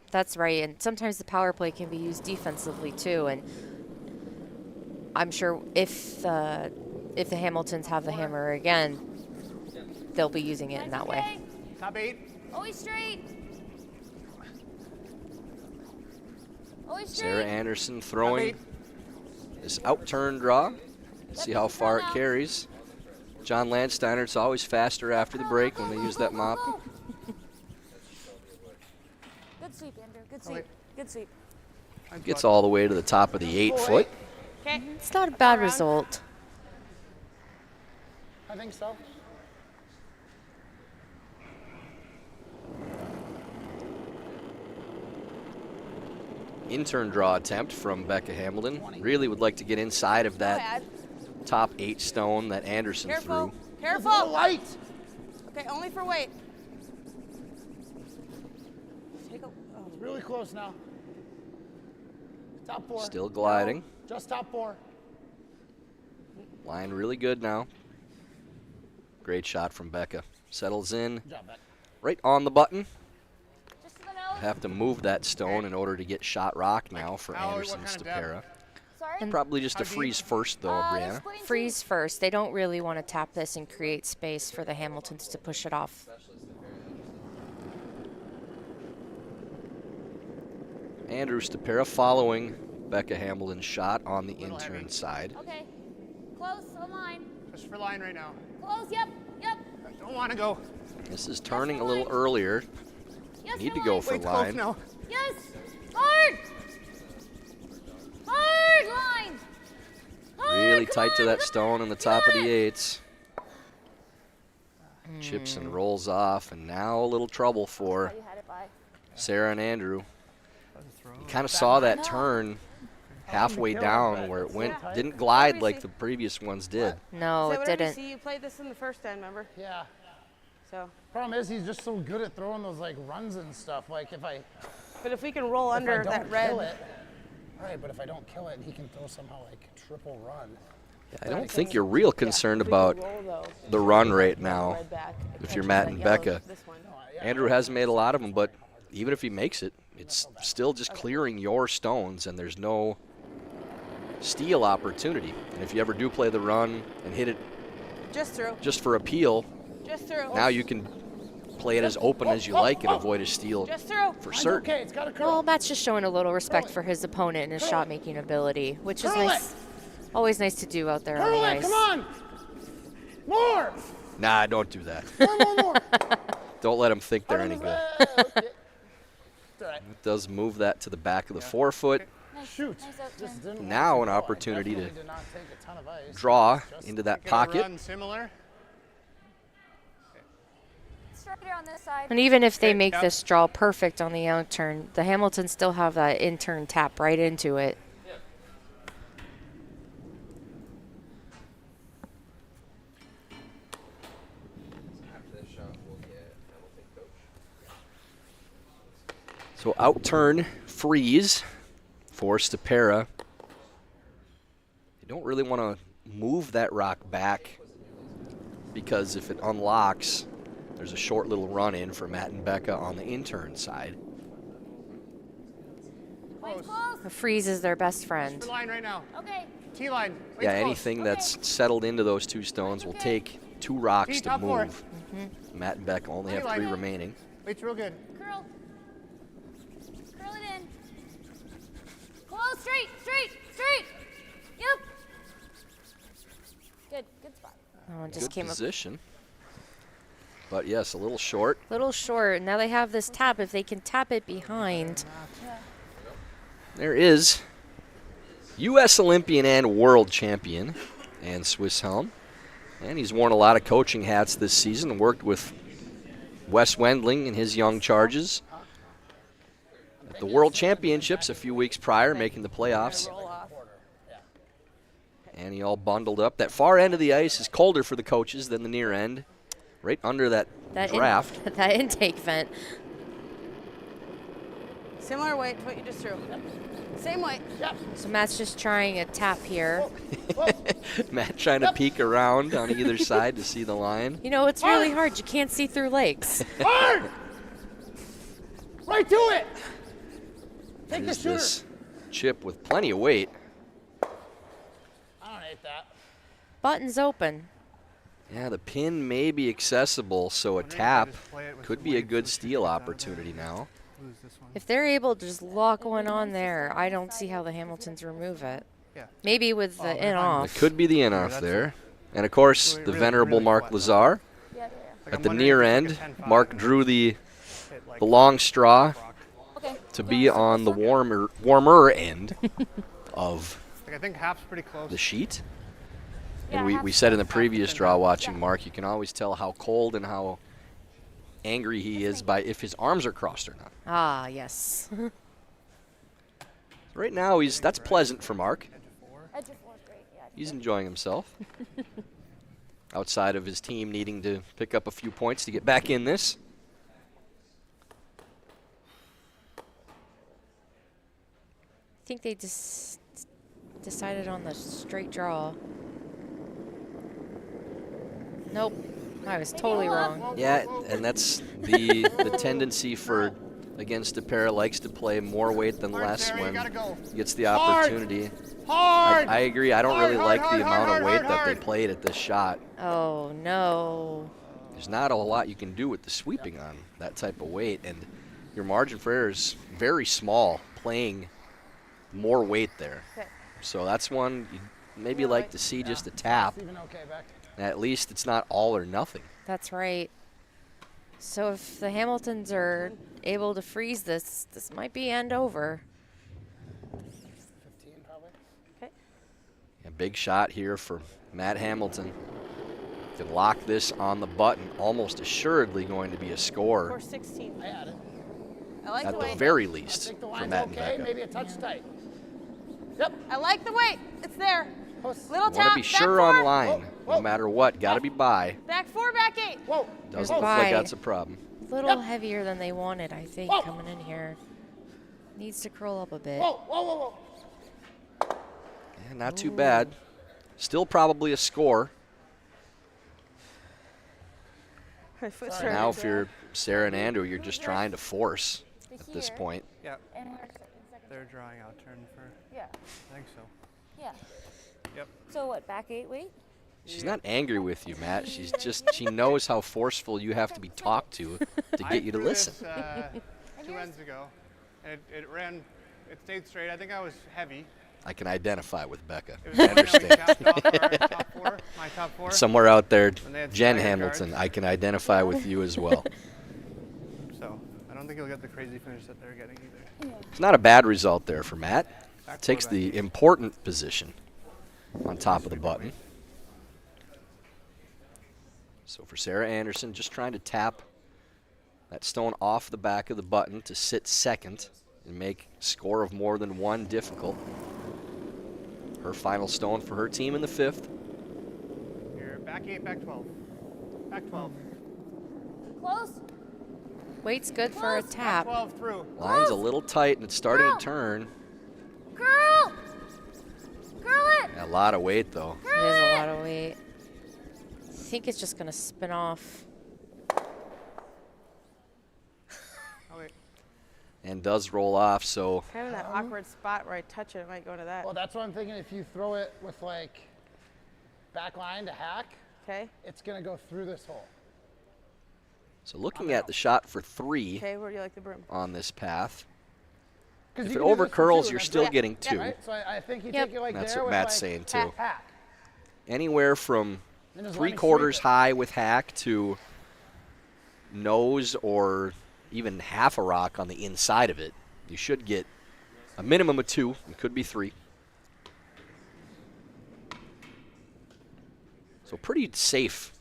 That's right, and sometimes the power play can be used defensively too. And I'm sure if the Hamiltons have the hammer again, they'll be using it in that way. Top 8. Always straight. Always straight. Sarah Anderson throwing this out-turn draw. See how far it carries. John Landsteiner, it's always faster after the break when they use that mop. Good sweep, Andrew. Good sweep. Good sweep. Gets all the way to the top of the 8-foot. Okay. It's not a bad result. I think so. In-turn draw attempt from Becca Hamilton. Really would like to get inside of that top 8 stone that Anderson Careful. threw. Careful. Light. Okay, only for weight. It's really close now. Top 4. Still gliding. No, just top 4. Line really good now. Great shot from Becca. Settles in Good job, Beck. right on the button. Just to the nose. Have to move that stone in order to get shot rock now for How- what Anderson kind of Stopera. Sorry. Probably just a freeze first though, They're Brianna. splitting Freeze first. They don't really want to tap this and create space for the Hamiltons to push it off. Andrew Stopera following Becca Hamilton's shot on the Little in-turn heavy. side. Okay. Close on line. Just for line right now. Close. Yep. Yep. Don't want to go. This is turning a little earlier. Yes. Need for to go line. for Weight's close line. now. Yes. Hard. Hard line. Hard. Really Come tight to on, that come stone on. on the top of Do the it. 8s. Chips and rolls off, and now a little trouble for You had it by. Sarah and Andrew. You kind of saw that turn halfway down where it went, didn't glide like the previous ones did. No, So it whatever you didn't. see, you played this in the first end, remember? Yeah. So, Problem is, he's just so good at throwing those like runs and stuff. Like if I but if we can roll if I under don't that red, kill it, all right. But if I don't kill it, he can throw somehow like a triple run. I don't think you're real concerned if we can about roll though, the run right the now. red back, it If you're catches Matt that and yellow, Becca. This one. Andrew hasn't made a lot of them, but even if he makes it, it's still just clearing your stones, and there's no steal opportunity. And if you ever do play the run and hit it Just through. just for appeal, Just through. now you can play it as open as you like and avoid a steal Just through. for Mine's certain. okay. It's got a curl. Well, Matt's just showing a little respect for his opponent and his shot-making ability, which is Curl nice. Always nice to do out there on Curl the it. ice. Come on. More. Nah, don't do that. More. Don't let him think they're any good. Okay. All right. It does move that to the back of the 4-foot. Nice. Shoot. Nice outturn. Just didn't want Now to an go. I opportunity to definitely did not take a ton of ice. draw Just into that Get a pocket. run similar. Straighter on this side. And even if they Okay, make yep. this draw perfect on the outturn, the Hamiltons still have that in-turn tap right into it. So outturn freeze for Stopera. You don't really want to move that rock back because if it unlocks, there's a short little run in for Matt and Becca on the in-turn side. Weight's close. A freeze is their best For friend. line right now. Okay. T line. Weight's Yeah, close. anything Okay. that's settled into those 2 stones will Okay. take 2 rocks T, to top 4. move. Matt and Becca only have Line. 3 remaining. Weight's real good. Curl. Curl it in. Close, straight, straight, straight. Yep. Good spot. Oh, it just Good came up position. But yes, a little short. little short. Now they have this tap. If they can tap it behind. There is U.S. Olympian and world champion and Swiss Helm. And he's worn a lot of coaching hats this season, worked with Wes Wendling and his young charges at the World Championships a few weeks prior, making the playoffs. And he all bundled up. That far end of the ice is colder for the coaches than the near end, right under that draft. That intake vent. Similar weight to what you just threw. Same weight. Yep. So Matt's just trying a tap here. Matt trying to peek around on either side to see the line. You know, it's really hard. You can't see through legs. Hard! Right to it! Take the There's shooter. this chip with plenty of weight. I don't hate that. Button's open. Yeah, the pin may be accessible, so a Wonder if they tap just play it with could some be a weights good so she steal gets out of opportunity there. now. Lose this one. If they're able to just lock one on there, I don't see how the Hamiltons remove it. Yeah. Maybe with the they're in fine. off. It could be the in-off that's there. And, of course, Really- the really- venerable really Mark flat. Lazar. Yeah, Like, At I'm the wondering near if end, it's like a 10-5 Mark and drew the hit, like, long straw rock. Okay. to be on the warmer end of Like, I think half's pretty close. the sheet. Yeah, And we half- said in the half previous the draw pin. watching Mark, you can always tell how cold and how angry he is by if his arms are crossed or not. Ah, yes. Right now, that's pleasant for Mark. Edge of four is great. Yeah. He's enjoying himself. Outside of his team needing to pick up a few points to get back in this. I think they just decided on the straight draw. Nope. I was totally wrong. Yeah, and that's the tendency for against Stopera, likes to play more weight than less Sarah, you when gotta go. he gets the Hard. opportunity. Hard! I agree. I don't Hard, really hard, like the hard, amount hard, of weight hard, that they hard. played at this shot. Oh, no. There's not a lot you can do with the sweeping on that type of weight, and your margin for error is very small playing more weight there. Okay. So that's one you'd maybe like to see just a tap. Even okay, Beck. At least it's not all or nothing. That's right. So if the Hamiltons are able to freeze this, this might be end over. 15 probably. A big shot here for Matt Hamilton. Can lock this on the button, almost assuredly going to be a score Or 16. I had it. I like at the the weight. very I least think the for line's Matt and okay, Becca. maybe a touch tight. Yep. I like the weight. It's there. Post. Little Want to tap. be back sure four. on line, Whoa, no whoa. matter what. Got to be by. Back four, back eight. Whoa. Doesn't Whoa. look like By. that's a problem. A little heavier than they wanted, I think, Whoa. coming in here. Needs to curl up a bit. Whoa, whoa, whoa, whoa. Yeah, not too bad. Still probably a score. My foot And started now to- if you're Sarah and Andrew, you're just trying to force at this Here. point. Yeah, And we're second. they're drawing out turn for, Yeah. I think so. Yeah. Yep. So what? Back eight weight? She's not angry with you, Matt. She's just, she knows how forceful you have to be talked to get you to I threw listen. This, 2 ends ago, and it stayed straight. I think I was heavy. I can identify with Becca. It was I the one that we understand. capped off our top four, my top four. Somewhere out there, When they had Jen staggered Hamilton, guards. I can identify with you as well. So I don't think he'll get the crazy finish that they're getting either. It's not a bad result there for Matt. Back Takes four, the back eight. important position on top of the button. So for Sarah Anderson, just trying to tap that stone off the back of the button to sit second and make score of more than one difficult. Her final stone for her team in the fifth. You're back 8, back 12. Back 12. Close. Weight's good for a Close. Back tap. 12 through. Line's a little tight and it's starting to turn. Curl. Curl it. A lot of weight though. It is a lot of weight. I think it's just going to spin off. Oh, wait. And does roll off, so Kind of that awkward spot where I touch it, it might go to that. Well, that's what I'm thinking. If you throw it with like back line to hack, Okay. it's gonna go through this hole. looking at the shot for three Okay. Where do you like the broom? on this path. If it over curls, you're still getting 2. Right? So I think you Yep. take it like That's there what with Matt's like saying too. hack. Anywhere from And just let me 3/4 sweep it. high with hack to nose or even half a rock on the inside of it. You should get a minimum of 2. It could be 3. So pretty safe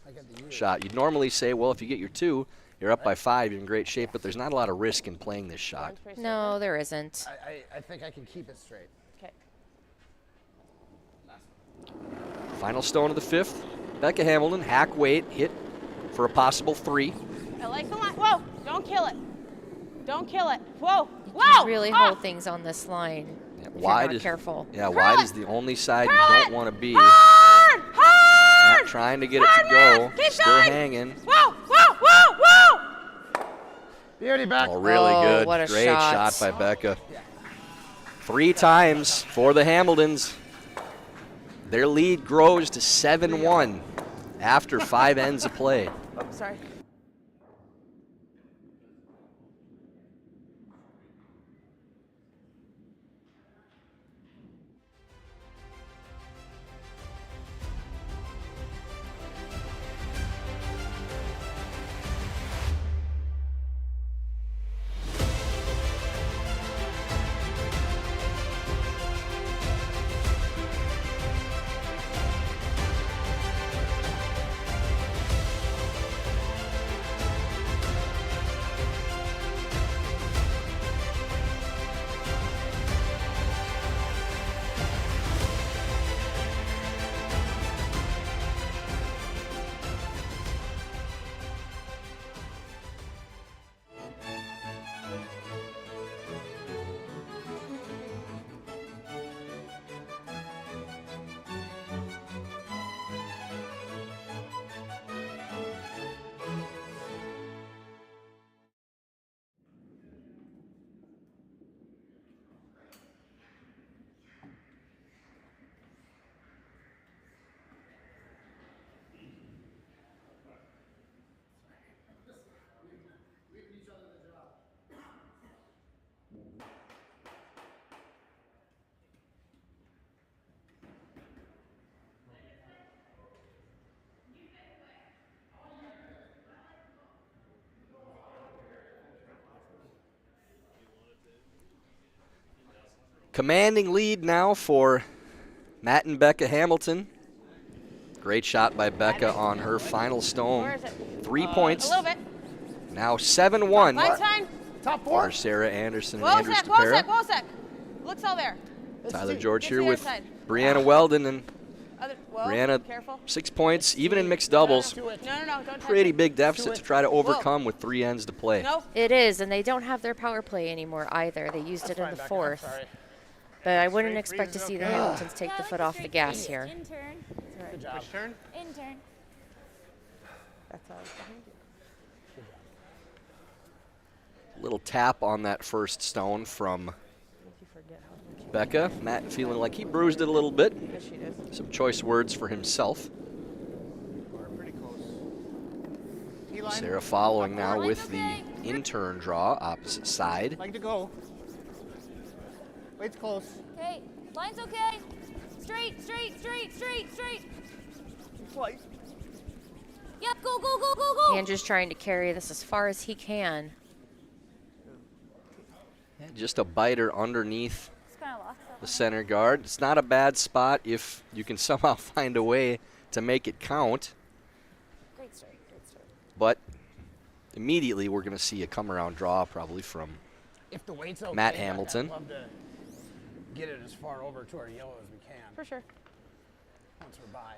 shot. You'd normally say, well, if you get your 2, you're up by 5, you're in great shape, but there's not a lot of risk in playing this shot. No, there isn't. I think I can keep it straight. Okay. Final stone of the 5th. Becca Hamilton, hack weight, hit for a possible 3. I like the line. Whoa! Don't kill it. Don't kill it. Whoa! You Whoa! really Ah! hold things on this line. Yeah, if you're wide not is careful. Yeah, Curl wide it! is the only side Curl you don't it! want to be. Hard! Hard! Not trying to get it to Hard, go. Matt! Keep Still going! hanging. Whoa! Whoa! Whoa! Whoa! Beauty back. Oh, really Oh, good. what a Great shot. shot by Becca. 3 times for the Hamiltons. Their lead grows to 7-1 after 5 ends of play. Oh, sorry. Commanding lead now for Matt and Becca Hamilton. Great shot by Becca on her final Where stone. is it? 3 points. A little bit. Now 7-1 Line's fine. Top for 4. Sarah Anderson and Whoa, Andrew sec. Whoa, sec. Stopera. Whoa, sec. Looks all there. Tyler George It's here the other with side. Brianna Weldon, and Whoa, Brianna careful. 6 points, even in mixed doubles. No, no, don't touch Pretty it. big deficit to try to overcome with 3 ends to play. No. It is, and they don't have their power play anymore either. They used it in the 4th. But I wouldn't expect to see the Hamiltons take the foot off the gas here. In turn. Good job. Which turn? In turn. That's all I was behind you. Little tap on that first stone from You forget how much. Becca. Matt feeling like he bruised it a little bit. Yes, she does. Some choice words for himself. We're pretty close. T-line. Sarah following now Line's with okay. the in-turn draw, opposite side. Like to go. Wait's close. Okay. Line's okay. Straight, straight, straight, straight, straight. Slice. Yep, go, go, go, go, go. Andrew's trying to carry this as far as he can. Just a biter underneath Just kind of lost that the one. center guard. It's not a bad spot if you can somehow find a way to make it count. Great start, great start. But immediately we're going to see a come-around draw probably from If the weight's okay, Matt I'd Hamilton. love to get it as far over to our yellow as we can For sure. once we're by.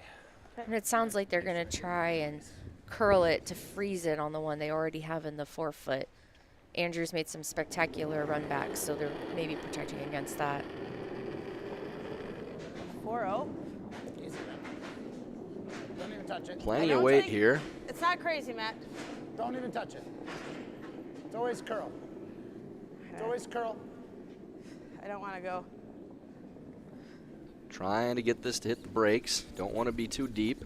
And it sounds like they're going to try and curl it to freeze it on the one they already have in the 4-foot. Andrew's made some spectacular run backs, so they're maybe protecting against that. 4-0. Easy, man. Don't even touch it. plenty I of don't weight think- here. It's not crazy, Matt. Don't even touch it. It's always curl. It's always curl. I don't want to go. Trying to get this to hit the brakes. Don't want to be too deep.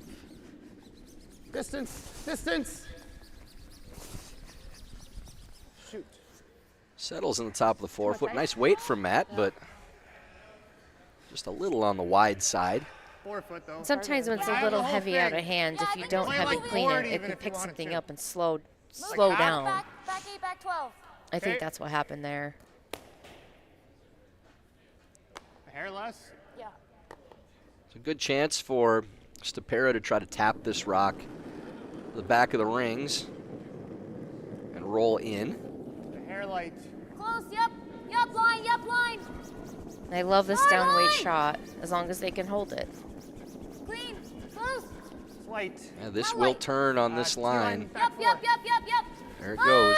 Distance, distance. Shoot. Settles in the top of the forefoot. Nice weight from Matt, but just a little on the wide side. 4 foot though. Sometimes when it's a little heavy out of hand, if you don't have it clean, it can pick something up and slow down. Back 8, back 12. I think that's what happened there. A hair less. Yeah. It's a good chance for Stopera to try to tap this rock to the back of the rings and roll in. The hair light. Close, yep, line, I love this Hard down weight line. shot, as long as they can hold it. clean, close. Slight. Yeah, this will turn on this line. Yep. There it goes.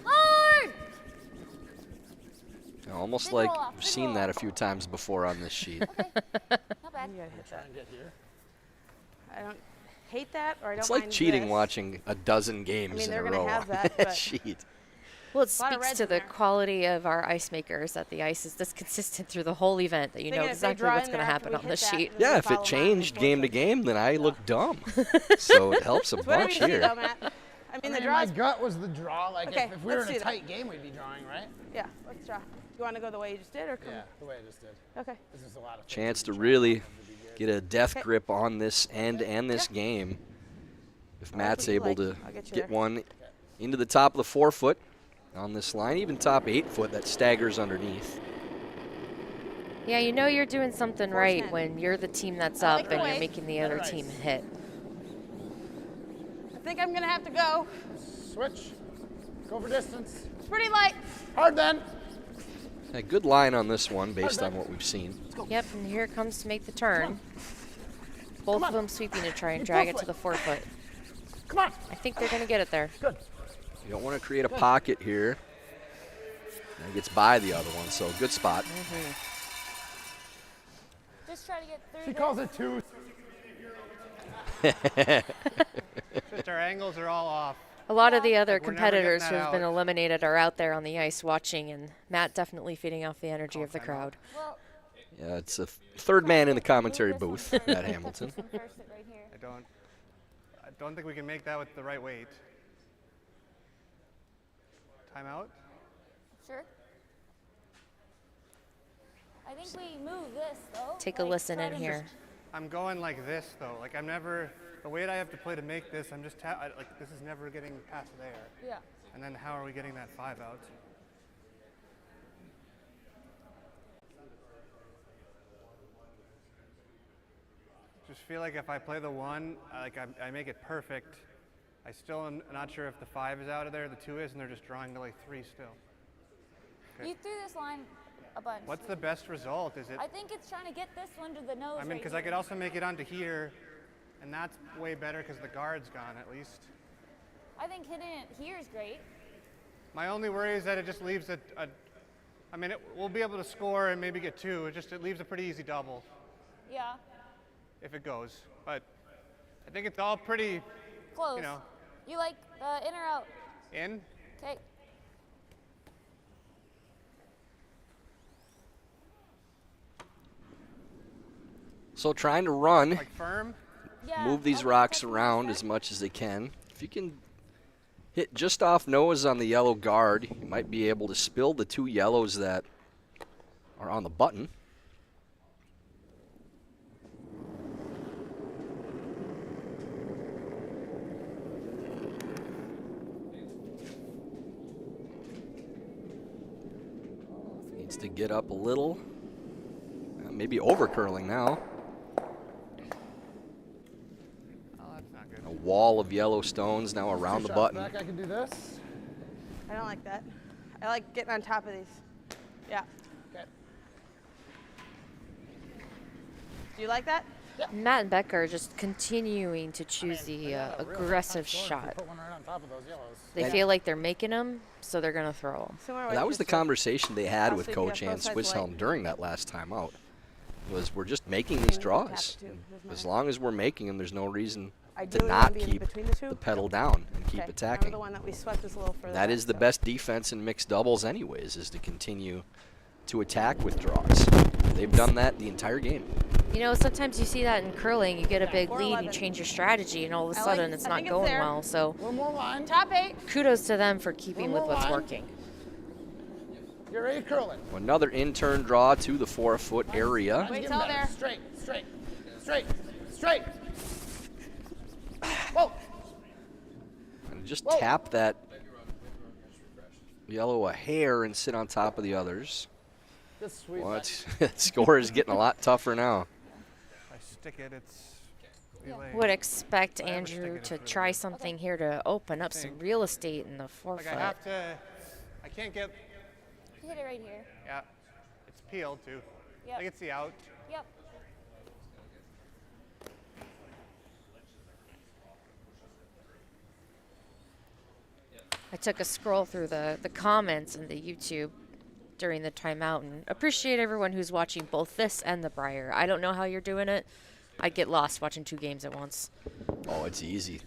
Hard. Almost Big like roll off, we've big seen roll that a off. few times before on this sheet. Not bad. You gotta hit that. I don't hate that, or I don't It's like mind cheating this. watching a dozen games they're in a gonna row have on that, that but- sheet. Well, it lot of speaks reds to in the there. quality of our ice makers, that the ice is this consistent through the whole event, that you know Thinking if they exactly draw what's in going to there after happen we on hit this that, sheet. then Yeah, we if follow it 'em out changed and game to forth. game, then I look dumb. So it helps a Whatever bunch you see, here. though, Matt. I mean, the My draws. gut was the draw. Like Okay, if we were let's in a do that. tight game, we'd be drawing, right? Yeah, let's draw. You want to go the way you just did, or come? Yeah, the way I just did. Okay. This is a lot of Chance to really get a death Okay. grip on this end and this game. If Matt's what you able like. to I'll get you get there. one into the top of the forefoot on this line, even top 8 foot that staggers underneath. Yeah, you know you're doing something right 410. when you're the team that's I up like the and you're way. making the other Nice. team hit. I think I'm gonna have to go. Switch. Go for distance. It's pretty light. Hard then. A good line on this one based on what we've seen. Yep, and here it comes to make the turn. Both of them sweeping to try and Your drag it to forefoot. the forefoot. Come on. I think they're going to get it there. Good. You don't want to create a pocket here. And it gets by the other one, so good spot. Just try to get through. She this. calls it 2. Just our angles are all off. A lot of the other Like, we're never getting competitors that who have been out. eliminated are out there on the ice watching, and Matt definitely feeding off the energy of the timeout. crowd. Well, Yeah, it's a third man in the commentary move this one booth, first. Matt Hamilton. This one first, sit right here. I don't think we can make that with the right weight. Timeout. Sure. I think we move this though. Take a like, listen try in to- here. I'm going like this though. Like I'm never, the weight I have to play to make this, I'm just, like this is never getting past there. Yeah. And then how are we getting that 5 out? Just feel like if I play the 1, I make it perfect. I still am not sure if the 5 is out of there, the 2 is, and they're just drawing to like 3 still. Okay. You threw this line a bunch. What's the best result? Is it? I think it's trying to get this one to the nose. I mean, right because I here. could also make it onto here, and that's way better because the guard's gone at least. I think hitting it here is great. My only worry is that it just leaves I mean, we'll be able to score and maybe get 2. It leaves a pretty easy double Yeah. if it goes. But I think it's all pretty Close. know. You like in or out? in. Okay. So trying to run, Like firm. Yeah. move these okay, rocks touch the around nose as much as they can. If you can hit just off nose on the yellow guard, you might be able to spill the 2 yellows that are on the button. Needs to get up a little. Maybe over curling now. Oh, that's not good. A wall of yellow stones now around the Shots button. Back, I can do this. I don't like that. I like getting on top of these. Yeah. Okay. Do you like that? Matt and Becker are just continuing to choose the They got a real aggressive tough score if you shot. Put one right on top of those yellows. They feel like they're making them, so they're going to throw them. Similar That way was the just to- conversation they had with possibly be Coach on Ann both sides Swisshelm light. during that last time out. Was we're just making these draws. tap it too, And doesn't as matter. long as we're making them, there's no reason to Ideally, not wanna be in keep between the two. the pedal down and keep Okay, attacking. Remember the one that we swept is a little further That back, is the so- best defense in mixed doubles anyways, is to continue to attack with draws. They've done that the entire game. You know, sometimes you see that in curling. You get a big lead, you 411. change your strategy, and all of a I like- sudden it's I not think it's going there. well. So One more line. Top 8. kudos to them for keeping One with more what's line. working. Get ready to curl it. Another in-turn draw to the 4-foot area. Wait Give till him that. there. Straight, straight, straight, straight. Whoa. And just Whoa. tap that yellow a hair and sit on top of the others. Just sweep Well, it. the score is getting a lot tougher now. If I stick it, it's relay. Would expect If I ever stick Andrew it, it's to really try good. something here to open up some Think. real estate in the 4 Like foot. I have to, I can't get, Hit it right here. yeah, it's peeled too. Yep. I can see out. Yep. I took a scroll through the comments in the YouTube during the timeout and appreciate everyone who's watching both this and the Briar. I don't know how you're doing it. I get lost watching 2 games at once. Oh, it's easy.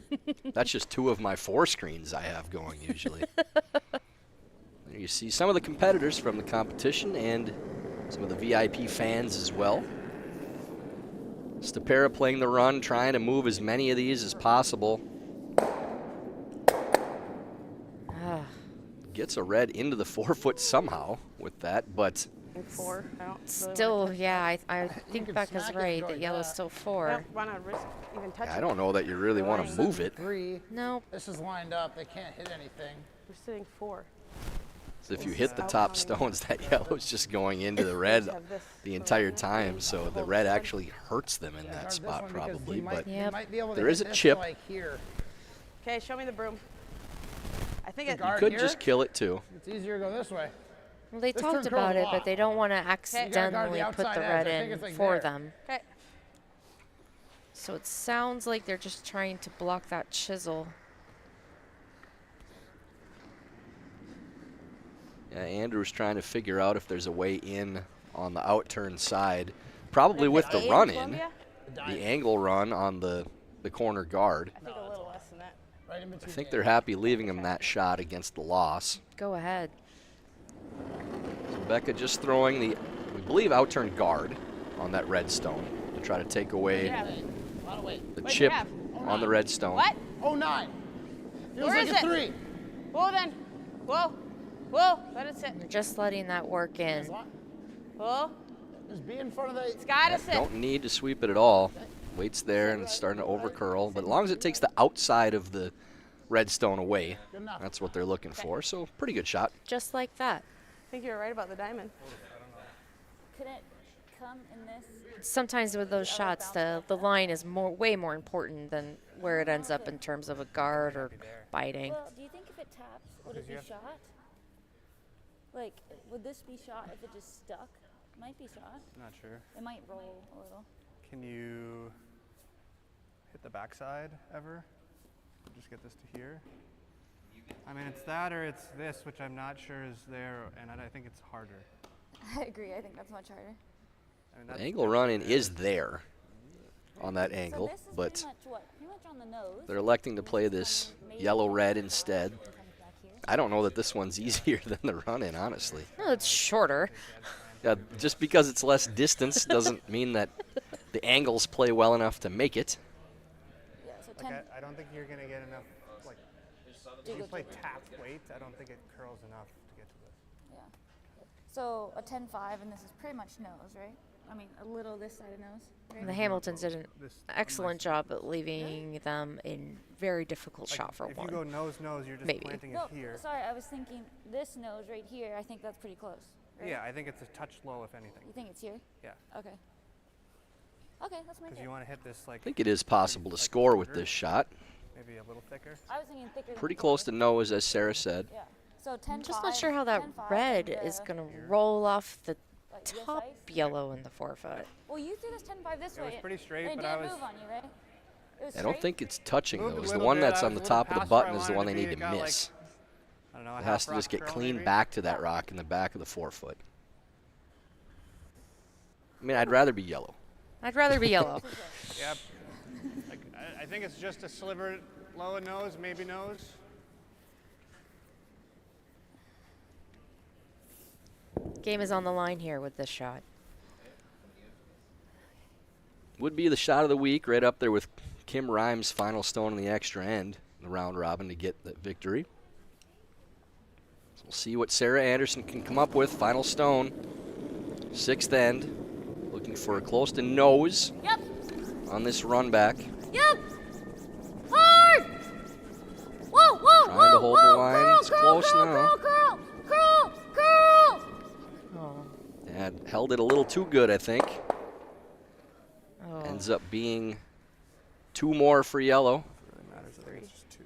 That's just 2 of my 4 screens I have going usually. There you see some of the competitors from the competition and some of the VIP fans as well. Stopera playing the run, trying to move as many of these as possible. Gets a red into the 4 foot somehow with that, but 4. I don't really Still, yeah, I think can Becca's smack it right. going The yellow's back. still I 4. don't want to risk even touching. I don't know that you really want to move it. 3. No, This is lined up. They can't hit anything. We're sitting 4. So if you hit the top stones, that yellow's just going into the red Have this the for entire right now. time, so the red actually hurts them in that Guard this spot one because probably, he might, but he Yep. might be able to there hit is a this chip. like here. Okay, show me the broom. I think it. Guard could here. just kill it too. It's easier to go this way. well, they This talked turn curls about a it, lot. but they don't want to You gotta guard accidentally the put the outside red edge. I think in it's like for there. them. Okay. So it sounds like they're just trying to block that chisel. Yeah, Andrew's trying to figure out if there's a way in on the outturn side, probably with the A run in, Columbia? the angle run on the corner guard. I think a little less than that. Right in I between. think they're happy leaving him that shot against the loss. Go ahead. Becca just throwing the, we believe, outturn guard on that red stone to try to take away Yeah. A lot of weight. the What'd chip you have? on the red stone. What? 09. Feels Where like is a it? 3. Whoa then. Whoa. Whoa. Let it sit. They're just letting that work in. Whoa. Just be in front of the. It's gotta sit. Don't need to sweep it at all. Waits there and it's starting to overcurl, but as long as it takes the outside of the red stone away, Good enough. that's what they're looking for. So pretty good shot. Just like that. I think you were right about the diamond. Could it come in this? Sometimes with those shots, the line is way more important than where it ends up in terms of a guard or biting. Well, do you think if it taps, would it be shot? Like, would this be shot if it just stuck? Might be shot. Not sure. It might roll a little. Can you hit the backside ever? Just get this to here. I mean, it's that or it's this, which I'm not sure is there, and I think it's harder. I agree. I think that's much harder. I mean, The that's angle run in is there on that angle, so this is but pretty much what? Pretty much on the nose. they're electing to play this yellow-red instead. Kind of back here. I don't know that this one's easier than the run-in, honestly. No, it's shorter. Just because it's less distance doesn't mean that the angles play well enough to make it. Yeah, so like 10. I don't think you're gonna get enough. Like, if you play tap weight, I don't think it curls enough to get to this. Yeah. So a 10-5, and this is pretty much nose, right? I mean, a little this side of nose, right? The Hamiltons did an This excellent job at leaving them in very difficult like, shot for if one. you go nose, you're just Maybe. planting No, it here. sorry, I was thinking this nose right here. I think that's pretty close. Right? Yeah, I think it's a touch low, if anything. You think it's here? Yeah, Okay. Okay, let's make because it. you want to hit this like I think it is possible to score with this shot. maybe a little thicker. I was thinking thicker. Pretty close to nose, as Sarah said. Yeah. So 10. I'm just not sure how that red is going to roll off the like this top ice? yellow in the 4 foot. Well, you threw this 10-5 this It way. was pretty straight, and it but didn't I was. move on you, right? It was I don't straight? think it's touching Moved a those. The little one bit. that's I on the was a little top of the past where I button is the wanted one to they be. need It to got, like, miss. I don't know. It has to just get clean back to that rock in the back of the 4 foot. I mean, I'd rather be yellow. I'd rather be yellow. Yep. Like, I think it's just a sliver low in nose, maybe nose. Game is on the line here with this shot. Would be the shot of the week, right up there with Kim Rhimes' final stone in the extra end, the round robin to get the victory. So we'll see what Sarah Anderson can come up with. Final stone, 6th end. Looking for a close to nose on this run back. Yep. Hard. Whoa, whoa, Trying to hold the line. It's close now. Girl. And held it a little too good, I think. Oh. Ends up being 2 more for yellow. It really matters. I think it's just 2.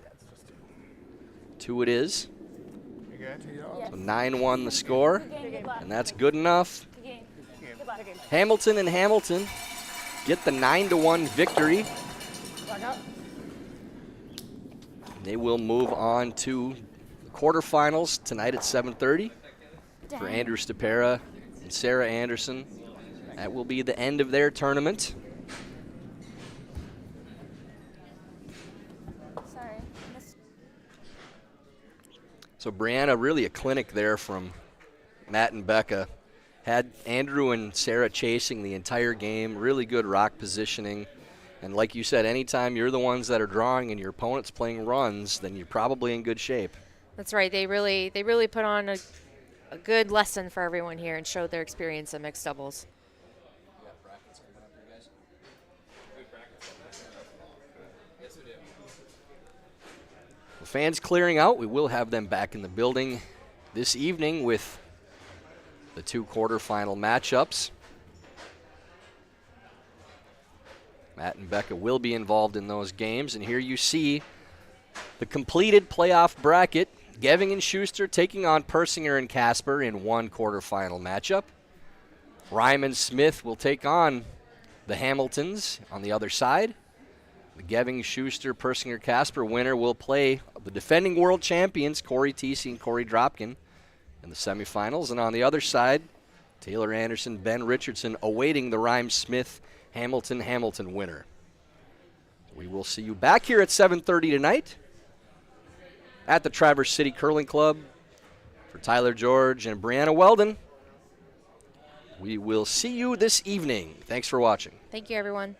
Yeah, it's just 2. 2 it is. You good? So 9-1 the score, Good luck. and that's good enough. Good game. Good luck. Hamilton and Hamilton get the 9-1 victory. Back up. They will move on to the quarterfinals tonight at 7:30 for Andrew Stopera and Sarah Anderson. That will be the end of their tournament. Sorry. Missed. So Brianna, really a clinic there from Matt and Becca. Had Andrew and Sarah chasing the entire game, really good rock positioning. And like you said, anytime you're the ones that are drawing and your opponent's playing runs, then you're probably in good shape. That's right. They really put on a good lesson for everyone here and showed their experience in mixed doubles. The fans clearing out. We will have them back in the building this evening with the 2 quarterfinal matchups. Matt and Becca will be involved in those games, and here you see the completed playoff bracket. Geving and Schuster taking on Persinger and Casper in 1 quarterfinal matchup. Ryman Smith will take on the Hamiltons on the other side. The Geving, Schuster, Persinger, Casper winner will play the defending world champions, Corey Teesey and Corey Dropkin, in the semifinals. And on the other side, Taylor Anderson, Ben Richardson awaiting the Ryman Smith Hamilton winner. We will see you back here at 7:30 tonight at the Traverse City Curling Club. For Tyler George and Brianna Weldon, we will see you this evening. Thanks for watching. Thank you, everyone.